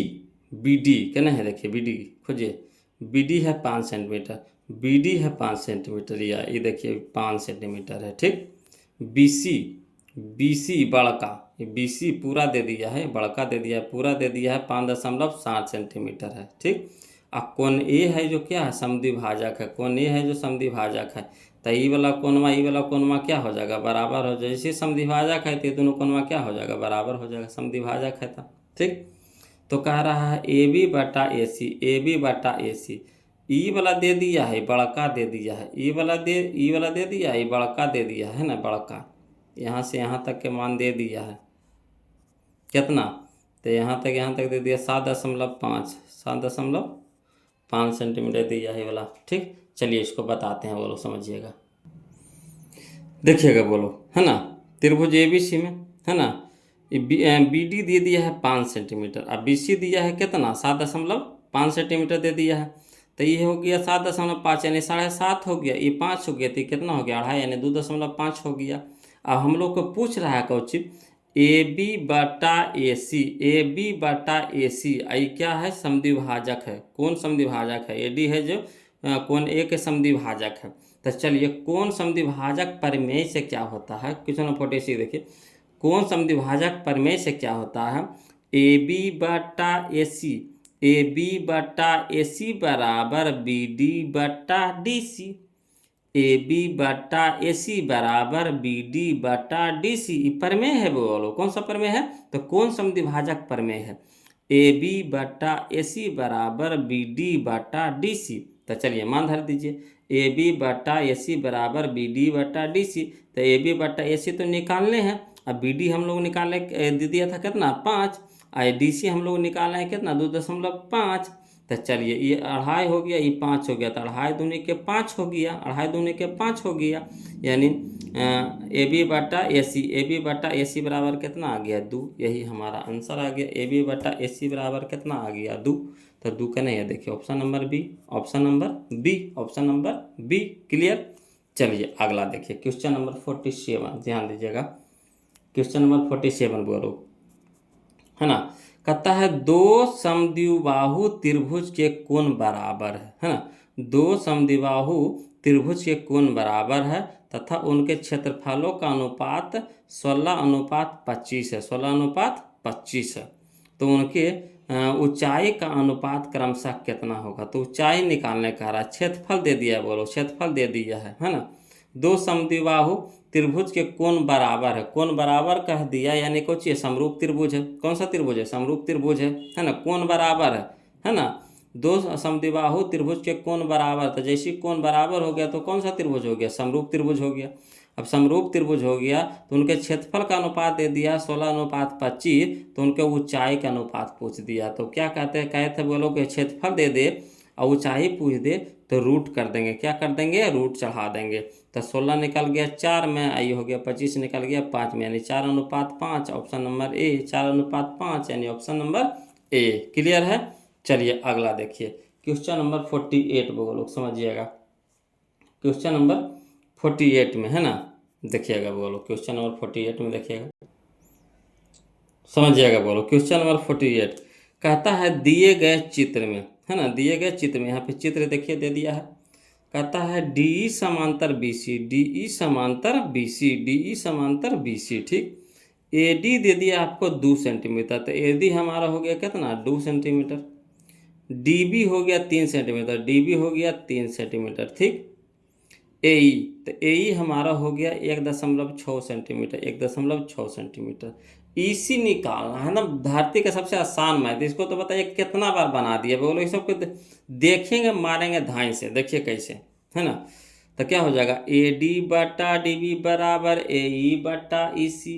कहना है, देखिए BD खोजिए, BD है 5 सेंटीमीटर, BD है 5 सेंटीमीटर या ये देखिए 5 सेंटीमीटर है ठीक। BC बड़का, ये BC पूरा दे दिया है, बड़का दे दिया है, पूरा दे दिया है 5.7 सेंटीमीटर है ठीक। अब कोण ए है जो क्या है समद्विभाजक है, कोण ए है जो समद्विभाजक है, तो ई वाला कोणवा क्या हो जाएगा बराबर हो जाएगा, जैसे समद्विभाजक है तो ये दोनों कोणवा क्या हो जाएगा बराबर हो जाएगा, समद्विभाजक है तो ठीक। तो कह रहा है ए बी बटा ए सी, ई वाला दे दिया है बड़का दे दिया है, ई वाला दे दिया है बड़का दे दिया है ना, बड़का यहाँ से यहाँ तक के मान दे दिया है कितना, तो यहाँ तक दे दिया 7.5 सेंटीमीटर दिया है वाला ठीक। चलिए इसको बताते हैं बोलो समझिएगा, देखिएगा बोलो है ना, त्रिभुज ABC में है ना BD दे दिया है 5 सेंटीमीटर, अब BC दिया है कितना 7.5 सेंटीमीटर दे दिया है, तो ये हो गया 7.5 यानी 7.5 हो गया, ये 5 हो गया तो कितना हो गया 2.5 यानी 2.5 हो गया। अब हम लोग को पूछ रहा है क्वेश्चन AB बटा AC, आई क्या है समद्विभाजक है, कौन समद्विभाजक है AD है जो कोण ए के समद्विभाजक है। तो चलिए कौन समद्विभाजक प्रमेय से क्या होता है, क्वेश्चन 46 देखिए कौन समद्विभाजक प्रमेय से क्या होता है, AB बटा AC बराबर BD बटा DC, ए बी बटा ए सी बराबर बी डी बटा डी सी। प्रमेय है बोलो, कौन सा प्रमेय है? तो कौन समद्विभाजक प्रमेय है? ए बी बटा ए सी बराबर बी डी बटा डी सी। तो चलिए मान धर दीजिए, ए बी बटा ए सी बराबर बी डी बटा डी सी। तो ए बी बटा ए सी तो निकालने हैं, अब बी डी हम लोग निकालने दे दिया था कितना 5, और डी सी हम लोग निकालना है कितना 2.5। तो चलिए ये 2.5 हो गया, ये 5 हो गया, तो 2.5 दूनी के 5 हो गया, 2.5 दूनी के 5 हो गया, यानी ए बी बटा ए सी, ए बी बटा ए सी बराबर कितना आ गया 2। यही हमारा आंसर आ गया, ए बी बटा ए सी बराबर कितना आ गया 2। तो 2 का नहीं है, देखिए option number B, option number B, option number B. Clear. चलिए अगला देखिए, क्वेश्चन नंबर 47, ध्यान दीजिएगा। क्वेश्चन नंबर 47 बोलो, है ना। कहता है दो समद्विबाहु त्रिभुज के कोण बराबर है ना। दो समद्विबाहु त्रिभुज के कोण बराबर है तथा उनके क्षेत्रफलों का अनुपात 16:25 है, 16:25 है। तो उनके ऊंचाई का अनुपात क्रमशः कितना होगा? तो ऊंचाई निकालने का रहा, क्षेत्रफल दे दिया है, बोलो क्षेत्रफल दे दिया है ना। दो समद्विबाहु त्रिभुज के कोण बराबर है, कोण बराबर कह दिया यानी कुछ ये समरूप त्रिभुज है। कौन सा त्रिभुज है? समरूप त्रिभुज है ना। कोण बराबर है ना। दो समद्विबाहु त्रिभुज के कोण बराबर, तो जैसे कोण बराबर हो गया तो कौन सा त्रिभुज हो गया? समरूप त्रिभुज हो गया। अब समरूप त्रिभुज हो गया तो उनके क्षेत्रफल का अनुपात दे दिया 16:25, तो उनके ऊंचाई का अनुपात पूछ दिया। तो क्या कहते हैं? कहे थे बोलो कि क्षेत्रफल दे दे और ऊंचाई पूछ दे तो रूट कर देंगे। क्या कर देंगे? रूट चढ़ा देंगे। तो 16 निकल गया 4 में, आई हो गया 25 निकल गया 5 में, यानी 4:5, ऑप्शन नंबर ए, 4:5 यानी ऑप्शन नंबर ए। क्लियर है। चलिए अगला देखिए, क्वेश्चन नंबर 48 बोलो, समझिएगा। क्वेश्चन नंबर 48 में है ना, देखिएगा बोलो, क्वेश्चन नंबर 48 में देखिएगा, समझिएगा बोलो। क्वेश्चन नंबर 48 कहता है दिए गए चित्र में, है ना, दिए गए चित्र में, यहाँ पे चित्र देखिए दे दिया है। कहता है डी समांतर बी सी, डी ई समांतर बी सी, डी ई समांतर बी सी, ठीक। ए डी दे दिया आपको 2 सेंटीमीटर, तो ए डी हमारा हो गया कितना 2 सेंटीमीटर। डी बी हो गया 3 सेंटीमीटर, डी बी हो गया 3 सेंटीमीटर, ठीक। ए ई, तो ए ई हमारा हो गया 1.6 सेंटीमीटर, 1.6 सेंटीमीटर। ई सी निकालना है ना, धरती का सबसे आसान मैथ। इसको तो बताइए कितना बार बना दिया, बोलो ये सबको देखेंगे, मारेंगे धाई से, देखिए कैसे, है ना। तो क्या हो जाएगा, ए डी बटा डी बी बराबर ए ई बटा ई सी,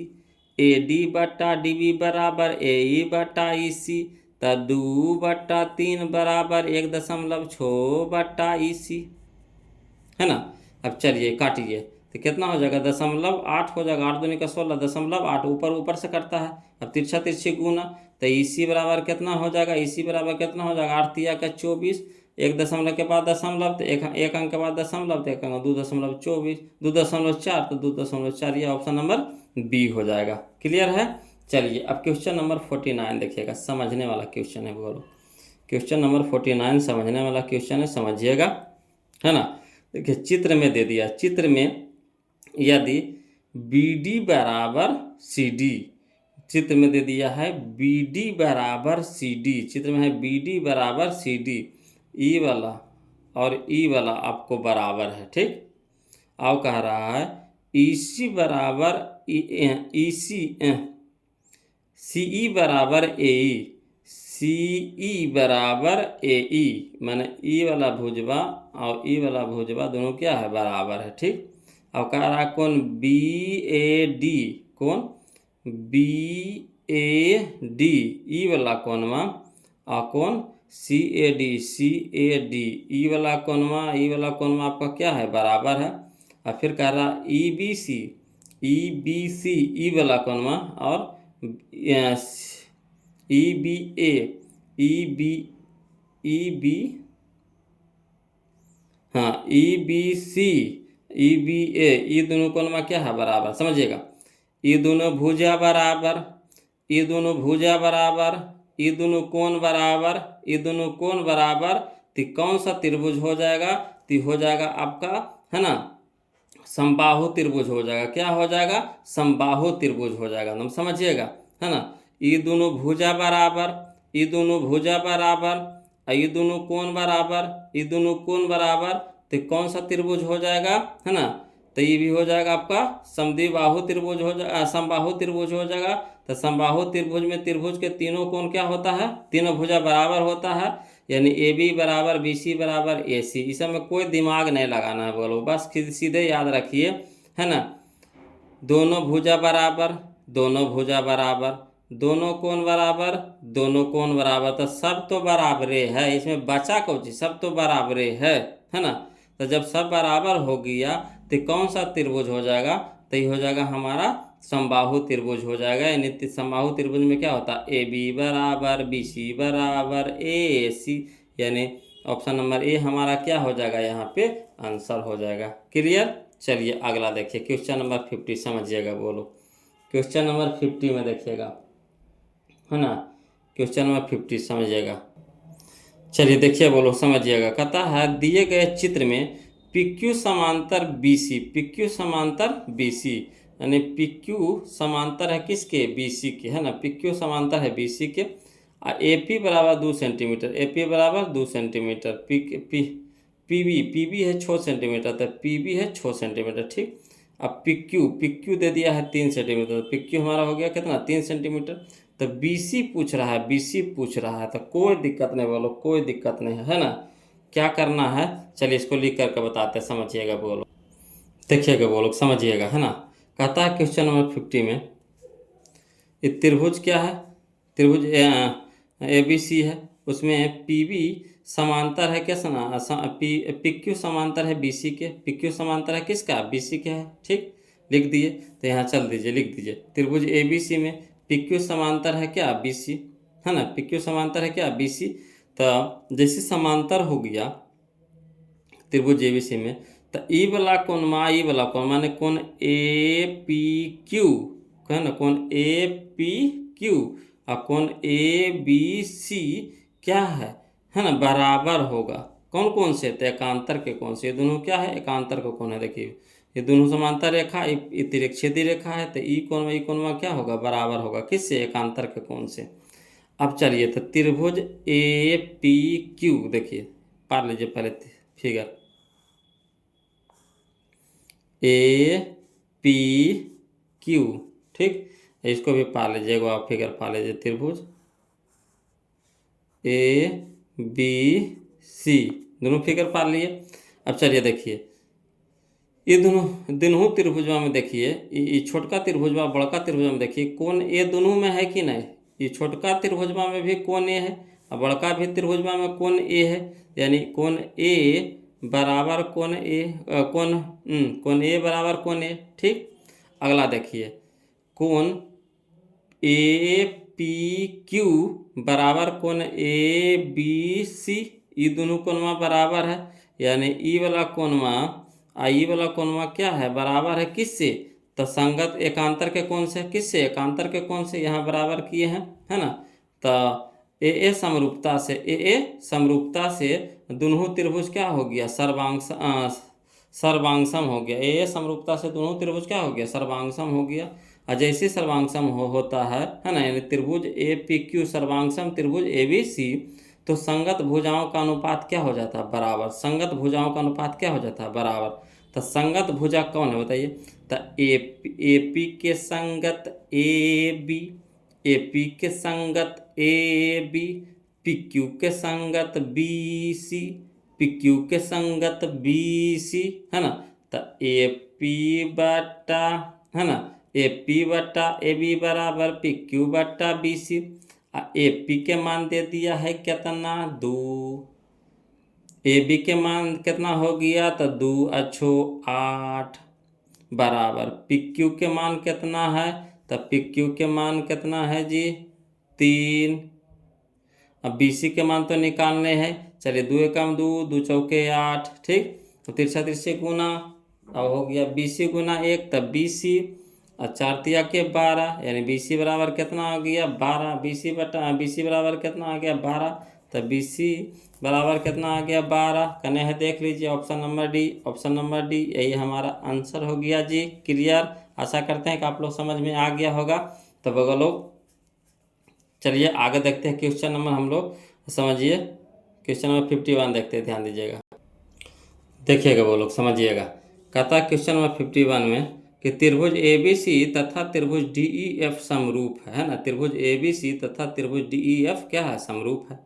ए डी बटा डी बी बराबर ए ई बटा ई सी, तो 2/3 बराबर 1.6 बटा ई सी, है ना। अब चलिए काटिए, तो कितना हो जाएगा 0.8 हो जाएगा, 8 दूनी का 16, 0.8 ऊपर ऊपर से करता है। अब तिरछा तिरछी गुना, तो इसी बराबर कितना हो जाएगा, इसी बराबर कितना हो जाएगा 8 तिया का 24, 1 दशमलव के बाद दशमलव, तो एक अंक के बाद दशमलव, तो 1 अंक 2.24, 2.4, तो 2.4, ये ऑप्शन नंबर बी हो जाएगा। क्लियर है। चलिए अब क्वेश्चन नंबर 49 देखिएगा, समझने वाला क्वेश्चन है, बोलो क्वेश्चन नंबर 49 समझने वाला क्वेश्चन है, समझिएगा, है ना। देखिए चित्र में दे दिया, चित्र में यदि बी डी बराबर सी डी, चित्र में दे दिया है बी डी बराबर सी डी, चित्र में है बी डी बराबर सी डी, ई वाला और ई वाला आपको बराबर है, ठीक। अब कह रहा है ई सी बराबर ई सी, सी ई बराबर ए ई, सी ई बराबर ए ई, माने ई वाला भुजबा और ई वाला भुजबा दोनों क्या है, बराबर है, ठीक। अब कह रहा कौन बी ए डी, कौन बी ए डी, ई वाला कौनवा, और कौन सी A D, C A D, ई वाला कौनवा, ई वाला कौनवा आपका क्या है, बराबर है। और फिर कह रहा E B C, E B C, ई वाला कौनवा, और ई बी ए, ई बी हाँ E B C, E B ए, ये दोनों कोण में क्या है, बराबर। समझिएगा, ये दोनों भुजा बराबर, ये दोनों भुजा बराबर, ये दोनों कोण बराबर, ये दोनों कोण बराबर, तो कौन सा त्रिभुज हो जाएगा, तो हो जाएगा आपका, है ना, समबाहु त्रिभुज हो जाएगा। क्या हो जाएगा, समबाहु त्रिभुज हो जाएगा, तुम समझिएगा, है ना। ये दोनों भुजा बराबर, ये दोनों भुजा बराबर, ये दोनों कोण बराबर, ये दोनों कोण बराबर, तो कौन सा त्रिभुज हो जाएगा, है ना। तो ये भी हो जाएगा आपका समद्विबाहु त्रिभुज हो जाएगा, समबाहु त्रिभुज हो जाएगा। तो समबाहु त्रिभुज में त्रिभुज के तीनों कोण क्या होता है, तीनों भुजा बराबर होता है, यानी ए बी बराबर बी सी बराबर ए सी। इस में कोई दिमाग नहीं लगाना है, बोलो बस सीधे याद रखिए, है ना। दोनों भुजा बराबर, दोनों भुजा बराबर, दोनों कोण बराबर, दोनों कोण बराबर, तो सब तो बराबरे है, इसमें बचा कौन चीज, सब तो बराबरे है ना। तो जब सब बराबर हो गया तो कौन सा त्रिभुज हो जाएगा, तो ये हो जाएगा हमारा समबाहु त्रिभुज हो जाएगा। यानी समबाहु त्रिभुज में क्या होता है, ए बी बराबर बी सी बराबर ए सी, यानी ऑप्शन नंबर ए हमारा क्या हो जाएगा, यहाँ पे आंसर हो जाएगा। क्लियर। चलिए अगला देखिए, क्वेश्चन नंबर 50 समझिएगा, बोलो क्वेश्चन नंबर 50 में देखिएगा, है ना। क्वेश्चन नंबर 50 समझिएगा। चलिए देखिए, बोलो समझिएगा। कहता है दिए गए चित्र में PQ समांतर BC, PQ समांतर BC, यानी PQ समांतर है किसके, BC के, है ना। PQ समांतर है BC के। AP बराबर 2 सेंटीमीटर, AP बराबर 2 सेंटीमीटर, PB है 6 सेंटीमीटर, तो PB है 6 सेंटीमीटर, ठीक। अब PQ दे दिया है 3 सेंटीमीटर, तो PQ हमारा हो गया कितना, 3 सेंटीमीटर। तो BC पूछ रहा है, BC पूछ रहा है, तो कोई दिक्कत नहीं, बोलो कोई दिक्कत नहीं है ना। क्या करना है, चलिए इसको लिख करके बताते हैं, समझिएगा, बोलो देखिएगा, बोलो समझिएगा, है ना। कहता है क्वेश्चन नंबर 50 में ये त्रिभुज क्या है, त्रिभुज ABC है, उसमें PB समांतर है क्या, PQ समांतर है BC के, PQ समांतर है किसका, BC के है, ठीक। लिख दिए, तो यहाँ चल दीजिए, लिख दीजिए त्रिभुज ABC में PQ समांतर है क्या, BC, है ना। PQ समांतर है क्या, BC। तो जैसे समांतर हो गया त्रिभुज ABC में, तो ई वाला कोण माने कोण APQ, है ना, कोण APQ और कोण ABC क्या है ना, बराबर होगा। कौन कौन से, तो एकांतर के कौन से, ये दोनों क्या है, एकांतर का कौन है। देखिए ये दोनों समांतर रेखा, ये तिरछेदी रेखा है, तो ई कोण में क्या होगा, बराबर होगा किससे, एकांतर के कौन से। अब चलिए, तो त्रिभुज APQ देखिए, पा लीजिए पहले फिगर APQ, ठीक। इसको भी पा लीजिएगा, आप फिगर पा लीजिए, त्रिभुज ABC, दोनों फिगर पा लिए। अब चलिए देखिए, ये दोनों त्रिभुजवा में देखिए, ये छोटका त्रिभुजवा बड़का त्रिभुजवा में देखिए, कोण ए दोनों में है कि नहीं। ये छोटका त्रिभुजवा में भी कोण ए है और बड़का भी त्रिभुजवा में कोण ए है, यानी कोण ए बराबर कोण ए, कोण ए बराबर कोण ए, ठीक। अगला देखिए, कोण APQ बराबर कोण ABC, ये दोनों कोणवा बराबर है, यानी ई वाला कोणवा आई वाला कोणवा क्या है, बराबर है किससे, तो संगत एकांतर के कोण से, किससे, एकांतर के कोण से, यहाँ बराबर किए हैं, है ना। तो AA समरूपता से दोनों त्रिभुज क्या हो गया, सर्वांगसम हो गया। AA समरूपता से दोनों त्रिभुज क्या हो गया, सर्वांगसम हो गया। और जैसे सर्वांगसम होता है ना, यानी त्रिभुज APQ सर्वांगसम त्रिभुज ABC, तो संगत भुजाओं का अनुपात क्या हो जाता है, बराबर। संगत भुजाओं का अनुपात क्या हो जाता है, बराबर। तो संगत भुजा कौन है बताइए, तो AP के संगत AB, AP के संगत AB, PQ के संगत BC, PQ के संगत BC, है ना। तो AP बटा, है ना, AP बटा AB बराबर PQ बटा BC। AP के मान दे दिया है कितना, 2। AB के मान कितना हो गया, तो 2 अच्छो 8 बराबर PQ के मान कितना है, तो PQ के मान कितना है जी, 3। अब BC के मान तो निकालने हैं, चलिए 2 एकम 2, 2 चौके 8, ठीक। तो तिरछा तिरछे गुना, अब हो गया BC गुना 1, तब BC और 4 तिया के 12, यानी BC बराबर कितना हो गया, 12। BC बराबर कितना आ गया, 12। तो BC बराबर कितना आ गया, 12। कने है देख लीजिए, option number D, option number D, यही हमारा आंसर हो गया जी। क्लियर। आशा करते हैं कि आप लोग समझ में आ गया होगा। तो बगलो चलिए आगे देखते हैं, क्वेश्चन नंबर हम लोग समझिए, क्वेश्चन नंबर 51 देखते हैं, ध्यान दीजिएगा। देखिएगा वो लोग समझिएगा। कहता है क्वेश्चन नंबर 51 में कि त्रिभुज ABC तथा त्रिभुज DEF समरूप है ना। त्रिभुज ABC तथा त्रिभुज DEF क्या है, समरूप है,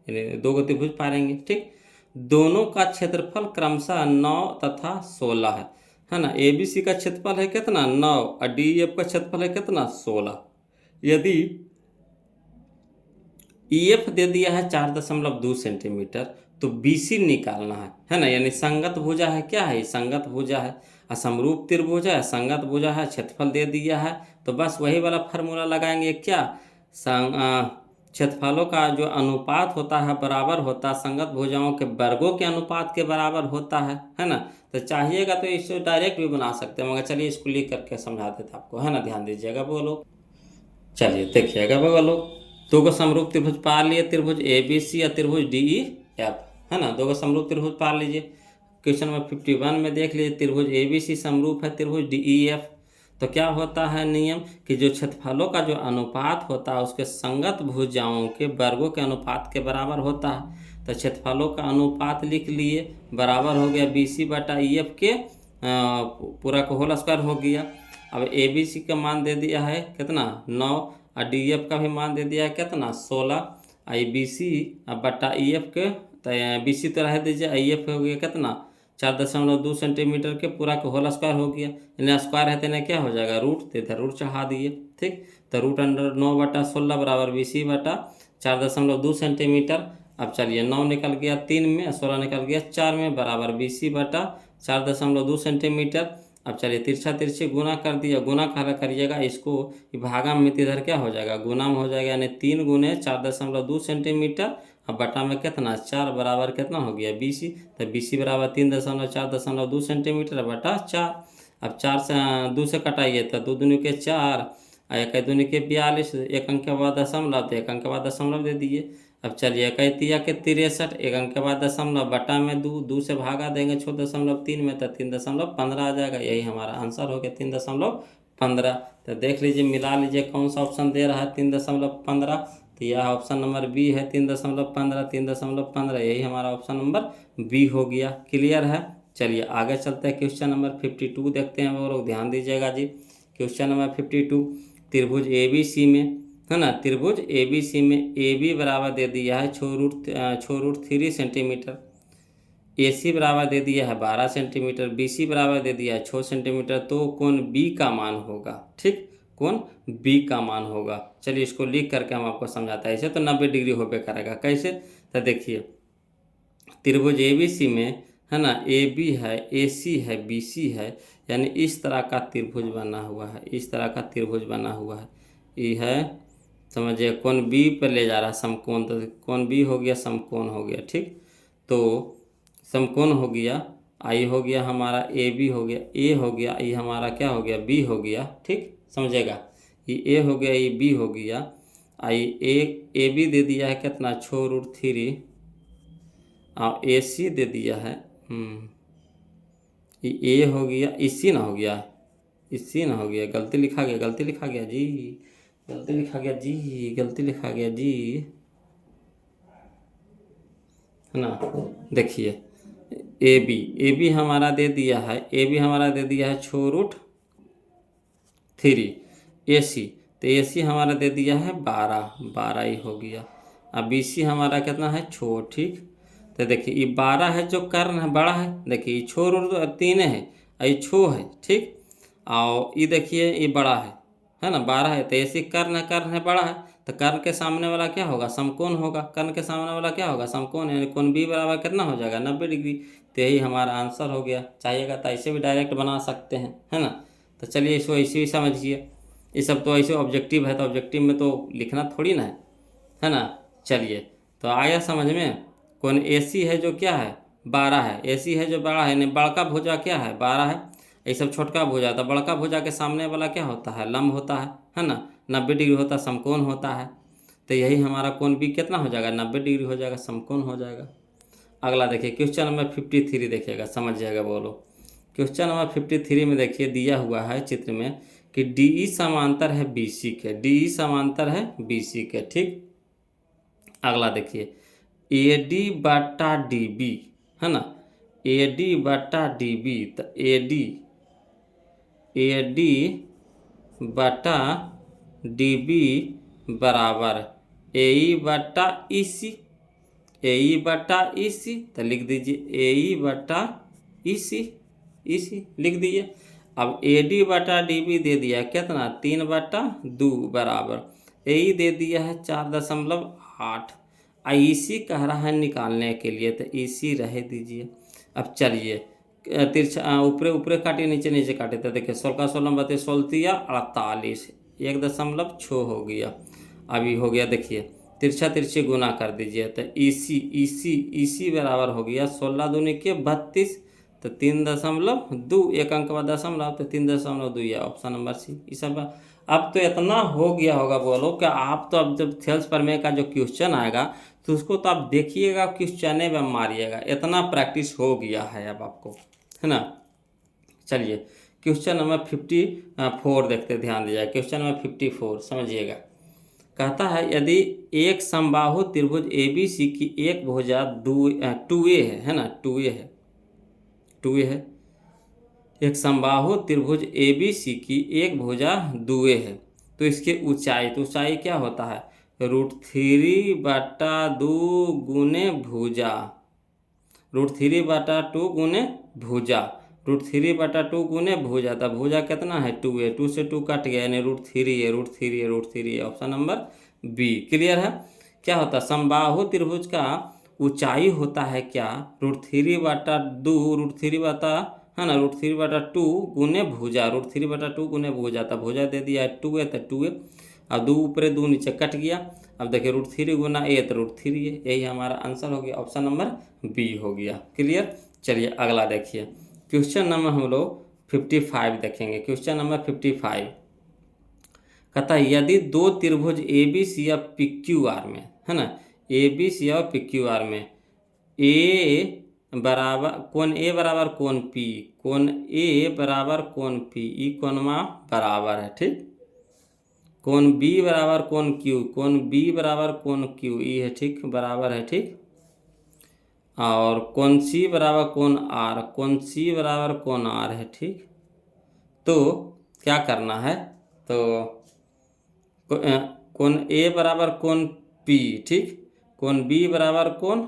यानी दो गो त्रिभुज पाएंगे, ठीक। दोनों का क्षेत्रफल क्रमशः 9 तथा 16 है ना। ABC का क्षेत्रफल है कितना, 9, और DEF का क्षेत्रफल है कितना, 16। यदि EF दे दिया है 4.2 सेंटीमीटर, तो BC निकालना है ना। यानी संगत भुजा है, क्या है, संगत भुजा है, असमरूप त्रिभुज है, संगत भुजा है, क्षेत्रफल दे दिया है, तो बस वही वाला फार्मूला लगाएंगे, क्या, क्षेत्रफलों का जो अनुपात होता है बराबर होता है संगत भुजाओं के वर्गों के अनुपात के बराबर होता है ना। तो चाहिएगा तो इसको डायरेक्ट भी बना सकते हैं, मगर चलिए इसको लिख करके समझा देते आपको, है ना। ध्यान दीजिएगा बोलो, चलिए देखिएगा बोलो। दो गो समरूप त्रिभुज पा लिए, त्रिभुज ABC या त्रिभुज DEF, है ना। दो गो समरूप त्रिभुज पा लीजिए। क्वेश्चन नंबर 51 में देख लीजिए, त्रिभुज ABC समरूप है त्रिभुज DEF। तो क्या होता है नियम कि जो क्षेत्रफलों का जो अनुपात होता है उसके संगत भुजाओं के वर्गों के अनुपात के बराबर होता है। तो क्षेत्रफलों का अनुपात लिख लिए, बराबर हो गया BC बटा EF के पूरा का होल स्क्वायर हो गया। अब ABC का मान दे दिया है कितना, 9, और DEF का भी मान दे दिया है कितना, 16। आई BC अब बटा EF के, तो BC तो रह दीजिए, EF हो गया कितना, 4.2 सेंटीमीटर के पूरा का होल स्क्वायर हो गया। यानी स्क्वायर है तो इन्हें क्या हो जाएगा, रूट, तो इधर रूट चढ़ा दिए, ठीक। तो रूट अंडर 9 बटा 16 बराबर BC बटा 4.2 सेंटीमीटर। अब चलिए 9 निकल गया 3 में, 16 निकल गया 4 में, बराबर BC बटा 4.2 सेंटीमीटर। अब चलिए तिरछा तिरछी गुना कर दिया, गुना करिएगा इसको, भागा में इधर क्या हो जाएगा, गुना में हो जाएगा, यानी 3 गुने 4.2 सेंटीमीटर, अब बटा में कितना, 4, बराबर कितना हो गया BC। तो BC बराबर 3.4.2 सेंटीमीटर बटा 4। अब 4 से 2 से कटाइए तो 2 दूनी के 4, एक दूनी के 42, एक अंक के बाद दशमलव, तो एक अंक के बाद दशमलव दे दिए। अब चलिए 1 के 63, एक अंक के बाद दशमलव, बटा में 2 से भागा देंगे 6.3 में, तो 3.15 आ जाएगा। यही हमारा आंसर हो गया 3.15। तो देख लीजिए, मिला लीजिए कौन सा ऑप्शन दे रहा है 3.15। तो यह ऑप्शन नंबर बी है 3.15, 3.15, यही हमारा ऑप्शन नंबर बी हो गया। क्लियर है। चलिए आगे चलते हैं, क्वेश्चन नंबर 52 देखते हैं वो लोग, ध्यान दीजिएगा जी। क्वेश्चन नंबर 52, त्रिभुज ABC में, है ना, त्रिभुज ABC में AB बराबर दे दिया है 6√3 सेंटीमीटर, AC बराबर दे दिया है 12 सेंटीमीटर, BC बराबर दे दिया है 6 सेंटीमीटर, तो कोण B का मान होगा, ठीक, कोण B का मान होगा। चलिए इसको लिख करके हम आपको समझाते हैं। ऐसे तो 90 डिग्री होबे करेगा, कैसे, तो देखिए त्रिभुज ABC में, है ना, AB है, AC है, BC है, यानी इस तरह का त्रिभुज बना हुआ है, इस तरह का त्रिभुज बना हुआ है। ये है, समझिए कोण B पर ले जा रहा है समकोण, तो कोण B हो गया समकोण हो गया, ठीक। तो समकोण हो गया, आई हो गया हमारा AB हो गया, A हो गया, ये हमारा क्या हो गया, B हो गया, ठीक, समझेगा। ये A हो गया, ये B हो गया, आई AB दे दिया है कितना 6√3, और AC दे दिया है, ये A हो गया, इसी ना हो गया, इसी ना हो गया, गलती लिखा गया, गलती लिखा गया जी, गलती लिखा गया जी, गलती लिखा गया जी, है ना। देखिए AB हमारा दे दिया है, AB हमारा दे दिया है 6√3, AC तो AC हमारा दे दिया है 12 ही हो गया। अब BC हमारा कितना है 6, ठीक। तो देखिए ये 12 है जो कर्ण है बड़ा है, देखिए ये 6√3 है, ये 6 है, ठीक। और ये देखिए ये बड़ा है ना, 12 है, तो ऐसे कर्ण है बड़ा है, तो कर्ण के सामने वाला क्या होगा, समकोण होगा, कर्ण के सामने वाला क्या होगा, समकोण, यानी कोण B बराबर कितना हो जाएगा 90 डिग्री। तो यही हमारा आंसर हो गया। चाहिएगा तो ऐसे भी डायरेक्ट बना सकते हैं, है ना। तो चलिए इसको ऐसे भी समझिए, ये सब तो ऐसे ऑब्जेक्टिव है, तो ऑब्जेक्टिव में तो लिखना थोड़ी ना है ना। चलिए तो आया समझ में। कोण AC है जो क्या है 12 है, AC है जो बड़ा है, यानी बड़का भुजा क्या है 12 है, ये सब छोटका भुजा, तो बड़का भुजा के सामने वाला क्या होता है, लंब होता है ना, 90 डिग्री होता है, समकोण होता है। तो यही हमारा कोण B कितना हो जाएगा 90 डिग्री हो जाएगा, समकोण हो जाएगा। अगला देखिए क्वेश्चन नंबर 53 देखिएगा, समझ जाएगा बोलो। क्वेश्चन नंबर 53 में देखिए दिया हुआ है चित्र में कि DE समांतर है BC के, DE समांतर है BC के, ठीक। अगला देखिए AD बटा DB, है ना, ए डी बटा डी बी, तो ए डी बटा डी बी बराबर ए ई बटा ई सी, ए ई बटा ई सी, तो लिख दीजिए ए ई बटा ई सी, लिख दीजिए। अब ए डी बटा डी बी दे दिया है कितना, 3/2 बराबर ए ई दे दिया है 4.8। आई सी कह रहा है निकालने के लिए, तो ई सी रह दीजिए। अब चलिए तिरछा ऊपरे ऊपरे काटिए, नीचे नीचे काटे, तो देखिए 16 16 बते 16 48, 1.6 हो गया। अभी हो गया, देखिए तिरछा तिरछे गुना कर दीजिए, तो ई सी बराबर हो गया 16 दूनी के 32, तो 3.2, एक अंक बाद दशमलव, तो 3.2 या ऑप्शन नंबर सी। ये सब अब तो इतना हो गया होगा बोलो कि आप तो अब जब थेल्स प्रमेय का जो क्वेश्चन आएगा तो उसको तो आप देखिएगा, क्वेश्चन में मारिएगा, इतना प्रैक्टिस हो गया है अब आपको, है ना। चलिए क्वेश्चन नंबर 54 देखते, ध्यान दीजिए क्वेश्चन नंबर 54 समझिएगा। कहता है यदि एक समबाहु त्रिभुज ए बी सी की एक भुजा 2a है ना, 2a है, एक समबाहु त्रिभुज ए बी सी की एक भुजा 2a है, तो इसकी ऊंचाई, तो ऊंचाई क्या होता है, √3/2 गुने भुजा, √3/2 गुने भुजा, √3/2 गुने भुजा, तब भुजा कितना है 2a, 2 से 2 कट गया यानी √3 है, ऑप्शन नंबर बी। क्लियर है। क्या होता है समबाहु त्रिभुज का ऊंचाई होता है क्या, √3/2 है ना, √3/2 गुने भुजा, √3/2 गुने भुजा, तब भुजा दे दिया है 2a, तो 2a, अब 2 ऊपर 2 नीचे कट गया। अब देखिए √3 गुना a, तो √3 है, यही हमारा आंसर हो गया, ऑप्शन नंबर बी हो गया। क्लियर। चलिए अगला देखिए क्वेश्चन नंबर हम लोग 55 देखेंगे। क्वेश्चन नंबर 55 कहता है यदि दो त्रिभुज ए बी सी या पी क्यू आर में, है ना, ए बी सी और पी क्यू आर में ए बराबर कोण ए बराबर कोण पी, कोण ए बराबर कोण पी, ई कोणमा बराबर है, ठीक। कोण बी बराबर कोण क्यू, कोण बी बराबर कोण क्यू, ई है, ठीक, बराबर है, ठीक। और कोण सी बराबर कोण आर, कोण सी बराबर कोण आर है, ठीक। तो क्या करना है, तो कोण ए बराबर कोण पी, ठीक, कोण बी बराबर कोण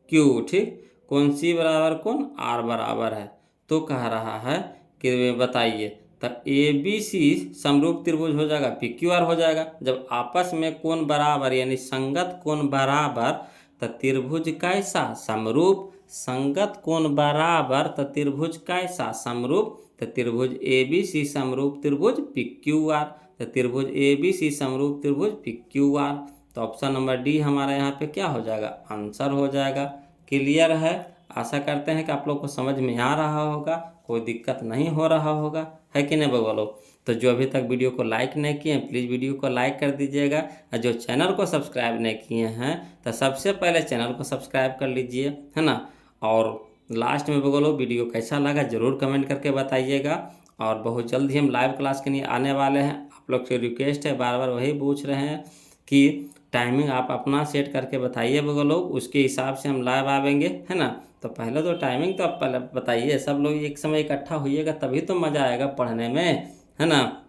क्यू, ठीक, कोण सी बराबर कोण आर बराबर है। तो कह रहा है कि बताइए, तो ए बी सी समरूप त्रिभुज हो जाएगा, पी क्यू आर हो जाएगा। जब आपस में कोण बराबर यानी संगत कोण बराबर, तो त्रिभुज कैसा समरूप, संगत कोण बराबर, तो त्रिभुज कैसा समरूप, तो त्रिभुज ए बी सी समरूप त्रिभुज पी क्यू आर, तो त्रिभुज ए बी सी समरूप त्रिभुज पी क्यू आर, तो ऑप्शन नंबर डी हमारा यहाँ पे क्या हो जाएगा, आंसर हो जाएगा। क्लियर है। आशा करते हैं कि आप लोग को समझ में आ रहा होगा, कोई दिक्कत नहीं हो रहा होगा, है कि नहीं बोलो। तो जो अभी तक वीडियो को लाइक नहीं किए हैं प्लीज़ वीडियो को लाइक कर दीजिएगा, और जो चैनल को सब्सक्राइब नहीं किए हैं तो सबसे पहले चैनल को सब्सक्राइब कर लीजिए, है ना। और लास्ट में बोलो वीडियो कैसा लगा ज़रूर कमेंट करके बताइएगा। और बहुत जल्द ही हम लाइव क्लास के लिए आने वाले हैं। आप लोग से रिक्वेस्ट है, बार बार वही पूछ रहे हैं कि टाइमिंग आप अपना सेट करके बताइए बोलो, उसके हिसाब से हम लाइव आवेंगे, है ना। तो पहले तो टाइमिंग तो आप पहले बताइए, सब लोग एक समय इकट्ठा होइएगा तभी तो मज़ा आएगा पढ़ने में, है ना।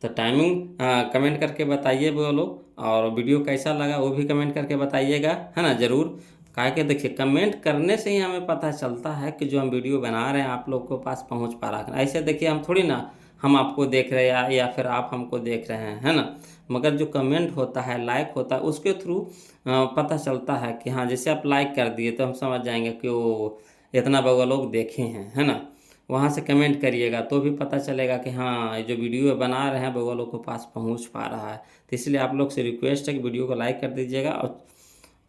तो टाइमिंग कमेंट करके बताइए बोलो, और वीडियो कैसा लगा वो भी कमेंट करके बताइएगा, है ना, ज़रूर। काहे कि देखिए कमेंट करने से ही हमें पता चलता है कि जो हम वीडियो बना रहे हैं आप लोग के पास पहुंच पा रहा है। ऐसे देखिए हम थोड़ी ना हम आपको देख रहे हैं या फिर आप हमको देख रहे हैं, है ना। मगर जो कमेंट होता है, लाइक होता है, उसके थ्रू पता चलता है कि हाँ, जैसे आप लाइक कर दिए तो हम समझ जाएंगे कि वो इतना बड़ा लोग देखे हैं, है ना। वहाँ से कमेंट करिएगा तो भी पता चलेगा कि हाँ जो वीडियो बना रहे हैं वो लोग के पास पहुँच पा रहा है। तो इसलिए आप लोग से रिक्वेस्ट है कि वीडियो को लाइक कर दीजिएगा,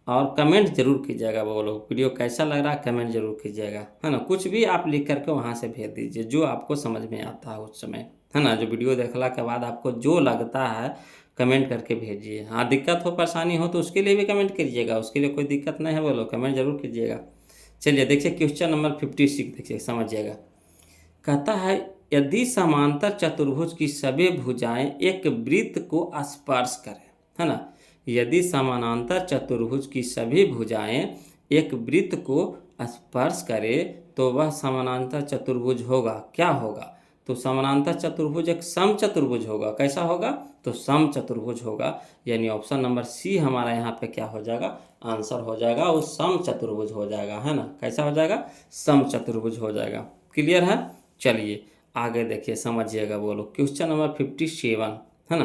और कमेंट जरूर कीजिएगा। वो लोग वीडियो कैसा लग रहा है कमेंट जरूर कीजिएगा, है ना। कुछ भी आप लिख करके वहाँ से भेज दीजिए जो आपको समझ में आता है उस समय, है ना। जो वीडियो देखने के बाद आपको जो लगता है कमेंट करके भेजिए। हाँ दिक्कत हो परेशानी हो तो उसके लिए भी कमेंट कीजिएगा, उसके लिए कोई दिक्कत नहीं है, बोलो कमेंट जरूर कीजिएगा। चलिए देखिए क्वेश्चन नंबर 56 देखिए समझिएगा। कहता है यदि समांतर चतुर्भुज की सभी भुजाएं एक वृत्त को स्पर्श करें, है ना। यदि समानांतर चतुर्भुज की सभी भुजाएं एक वृत्त को स्पर्श करे तो वह समानांतर चतुर्भुज होगा। क्या होगा? तो समानांतर चतुर्भुज एक सम चतुर्भुज होगा। कैसा होगा? तो सम चतुर्भुज होगा। यानी ऑप्शन नंबर सी हमारा यहाँ पे क्या हो जाएगा? आंसर हो जाएगा, वो सम चतुर्भुज हो जाएगा, है ना। कैसा हो जाएगा? सम चतुर्भुज हो जाएगा। क्लियर है? चलिए आगे देखिए, समझिएगा। बोलो क्वेश्चन नंबर 57, है ना।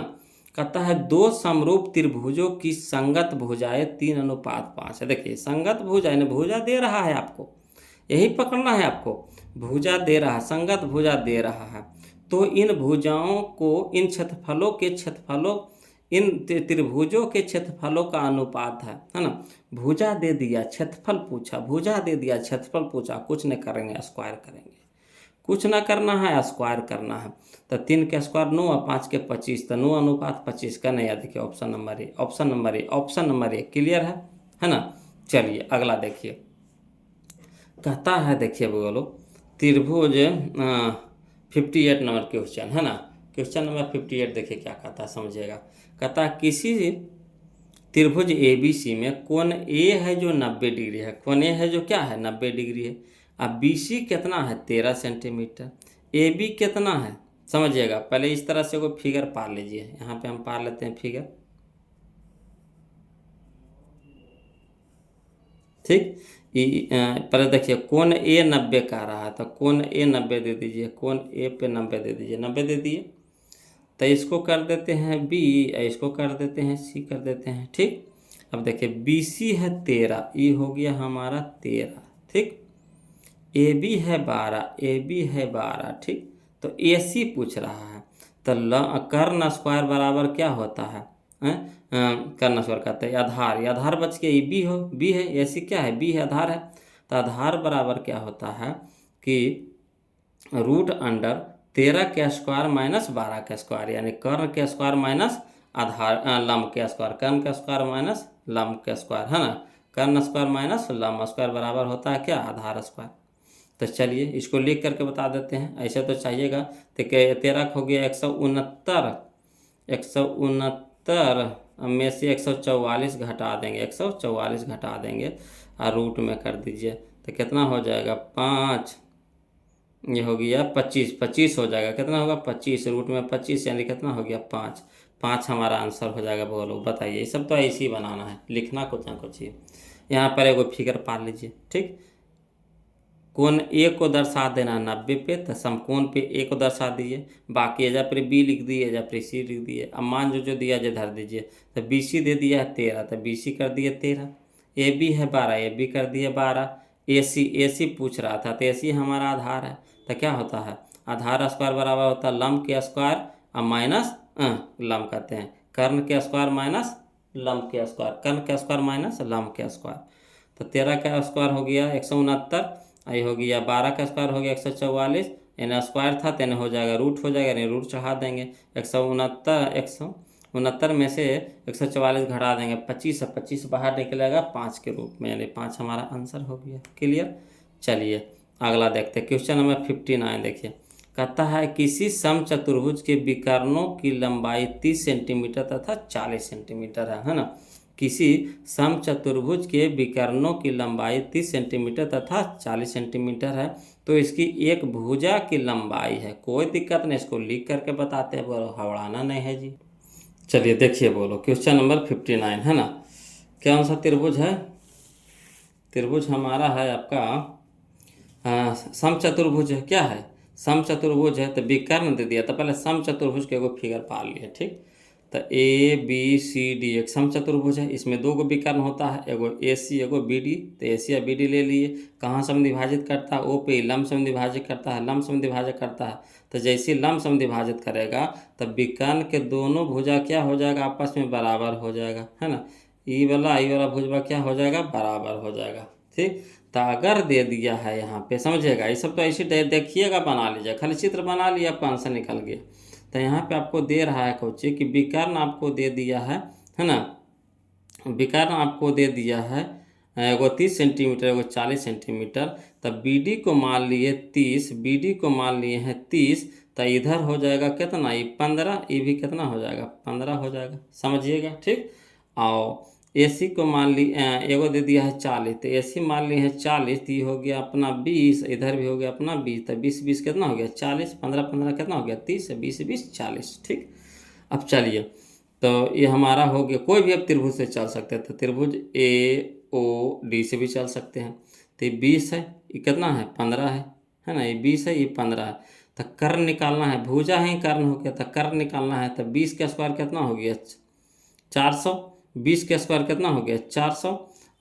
कहता है दो समरूप त्रिभुजों की संगत भुजाएं 3:5 है। देखिए संगत भुजा यानी भुजा दे रहा है आपको, यही पकड़ना है आपको। भुजा दे रहा है, संगत भुजा दे रहा है, तो इन भुजाओं को, इन क्षेत्रफलों के क्षेत्रफलों, इन त्रिभुजों के क्षेत्रफलों का अनुपात है ना। भुजा दे दिया, क्षेत्रफल पूछा, भुजा दे दिया, क्षेत्रफल पूछा, कुछ नहीं करेंगे, स्क्वायर करेंगे। कुछ ना करना है, स्क्वायर करना है। तो 3 के स्क्वायर 9 और 5 के 25, तो 9:25 का नहीं। देखिए option number A, option number A, option number A. Clear है ना। चलिए अगला देखिए, कहता है, देखिए बोलो त्रिभुज 58 नंबर क्वेश्चन, है ना। क्वेश्चन नंबर 58 देखिए क्या कहता है, समझिएगा। कहता है किसी त्रिभुज ABC में कोण ए है जो 90 डिग्री है। कोण ए है जो क्या है? 90 डिग्री है। अब BC कितना है? 13 सेंटीमीटर। AB कितना है? समझिएगा। पहले इस तरह से कोई फिगर पार लीजिए, यहाँ पे हम पार लेते हैं फिगर, ठीक। पहले देखिए कोण ए 90 का रहा है, तो कोण ए 90 दे दीजिए, कोण ए पे 90 दे दीजिए, 90 दे दिए। तो इसको कर देते हैं B, इसको कर देते हैं C, कर देते हैं, ठीक। अब देखिए BC है 13, ये हो गया हमारा 13, ठीक। AB है 12, AB है 12, ठीक। तो AC पूछ रहा है, तो कर्ण स्क्वायर बराबर क्या होता है? कर्ण स्क्वायर कहते हैं आधार, ये आधार बच के बी हो, बी है, AC क्या है? बी है, आधार है। तो आधार बराबर क्या होता है कि √13 के स्क्वायर माइनस 12 के स्क्वायर, यानी कर्ण के स्क्वायर माइनस आधार लंब के स्क्वायर, कर्ण के स्क्वायर माइनस लंब के स्क्वायर, है ना। कर्ण स्क्वायर माइनस लंब स्क्वायर बराबर होता है क्या? आधार स्क्वायर। तो चलिए इसको लिख करके बता देते हैं, ऐसे तो चाहिएगा। तो 13 हो गया 169, 169 में से 144 घटा देंगे, 144 घटा देंगे और रूट में कर दीजिए, तो कितना हो जाएगा? 5, ये हो गया 25, 25 हो जाएगा। कितना होगा? 25, रूट में 25 यानी कितना हो गया? 5, 5 हमारा आंसर हो जाएगा। बोलो बताइए, ये सब तो ऐसे ही बनाना है, लिखना कुछ ना कुछ ही। यहाँ पर एगो फिगर पार लीजिए, ठीक। कोण ए को दर्शा देना 90 पे, तो समकोण पे ए को दर्शा दीजिए, बाकी एजा पर B लिख दिए, एजा पर C लिख दिए। अब मान जो दिया जो धर दीजिए। तो BC दे दिया है 13, तो BC कर दिए 13। AB है 12, AB कर दिए 12। AC पूछ रहा था, तो AC हमारा आधार है। तो क्या होता है? आधार स्क्वायर बराबर होता है लंब के स्क्वायर और माइनस लंब कहते हैं, कर्ण के स्क्वायर माइनस लंब के स्क्वायर, कर्ण के स्क्वायर माइनस लंब के स्क्वायर। तो 13 का स्क्वायर हो गया 169, आई हो गया 12 का स्क्वायर हो गया 144, यानी स्क्वायर था, तो हो जाएगा रूट हो जाएगा, यानी रूट चढ़ा देंगे। 169 में से 144 घटा देंगे, 25 से 25 बाहर निकलेगा 5 के रूप में, यानी 5 हमारा आंसर हो गया। क्लियर। चलिए अगला देखते हैं, क्वेश्चन नंबर 59 देखिए। कहता है किसी समचतुर्भुज के विकर्णों की लंबाई 30 सेंटीमीटर तथा 40 सेंटीमीटर है ना। किसी समचतुर्भुज के विकर्णों की लंबाई 30 सेंटीमीटर तथा 40 सेंटीमीटर है, तो इसकी एक भुजा की लंबाई है। कोई दिक्कत नहीं, इसको लिख करके बताते हैं, बोलो हवड़ाना नहीं है जी। चलिए देखिए, बोलो क्वेश्चन नंबर 59, है ना। कौन सा त्रिभुज है? त्रिभुज हमारा है आपका समचतुर्भुज है। क्या है? समचतुर्भुज है। तो विकर्ण दे दिया, तो पहले समचतुर्भुज के एगो फिगर पार लिए, ठीक। तो ABCD एक समचतुर्भुज है, इसमें 2 विकर्ण होता है, एगो AC एगो BD। तो AC या BD ले लिए। कहाँ समद्विभाजित करता है? O पे लंब समद्विभाजित करता है, लंब समद्विभाजित करता है। तो जैसे लंब समद्विभाजित करेगा तब विकर्ण के दोनों भुजा क्या हो जाएगा? आपस में बराबर हो जाएगा, है ना। ई वाला भुजा क्या हो जाएगा? बराबर हो जाएगा, ठीक। तो अगर दे दिया है यहाँ पे, समझिएगा, ये सब तो ऐसे देखिएगा, बना लीजिए, खाली चित्र बना लिया, आपका आंसर निकल गया। तो यहाँ पे आपको दे रहा है कोची कि विकर्ण आपको दे दिया है ना। विकर्ण आपको दे दिया है एगो 30 सेंटीमीटर, एगो 40 सेंटीमीटर। तब BD को मान लिए 30, BD को मान लिए हैं 30, तो इधर हो जाएगा कितना? ये 15, ये भी कितना हो जाएगा? 15 हो जाएगा, समझिएगा, ठीक। और AC को मान ली एगो दे दिया है 40, तो AC मान ली है 40, तो ये हो गया अपना 20, इधर भी हो गया अपना 20, तो 20 20 कितना हो गया 40, 15 15 कितना हो गया 30, 20 20 40। ठीक, अब चलिए, तो ये हमारा हो गया। कोई भी अब त्रिभुज से चल सकते हैं, तो त्रिभुज AOD से भी चल सकते हैं। तो ये 20 है, ये कितना है 15 है ना, ये 20 है, ये 15 है। तो कर्ण निकालना है, भुजा ही कर्ण हो गया, तो कर्ण निकालना है। तो 20 का स्क्वायर कितना हो गया 400, 20 का स्क्वायर कितना हो गया 400,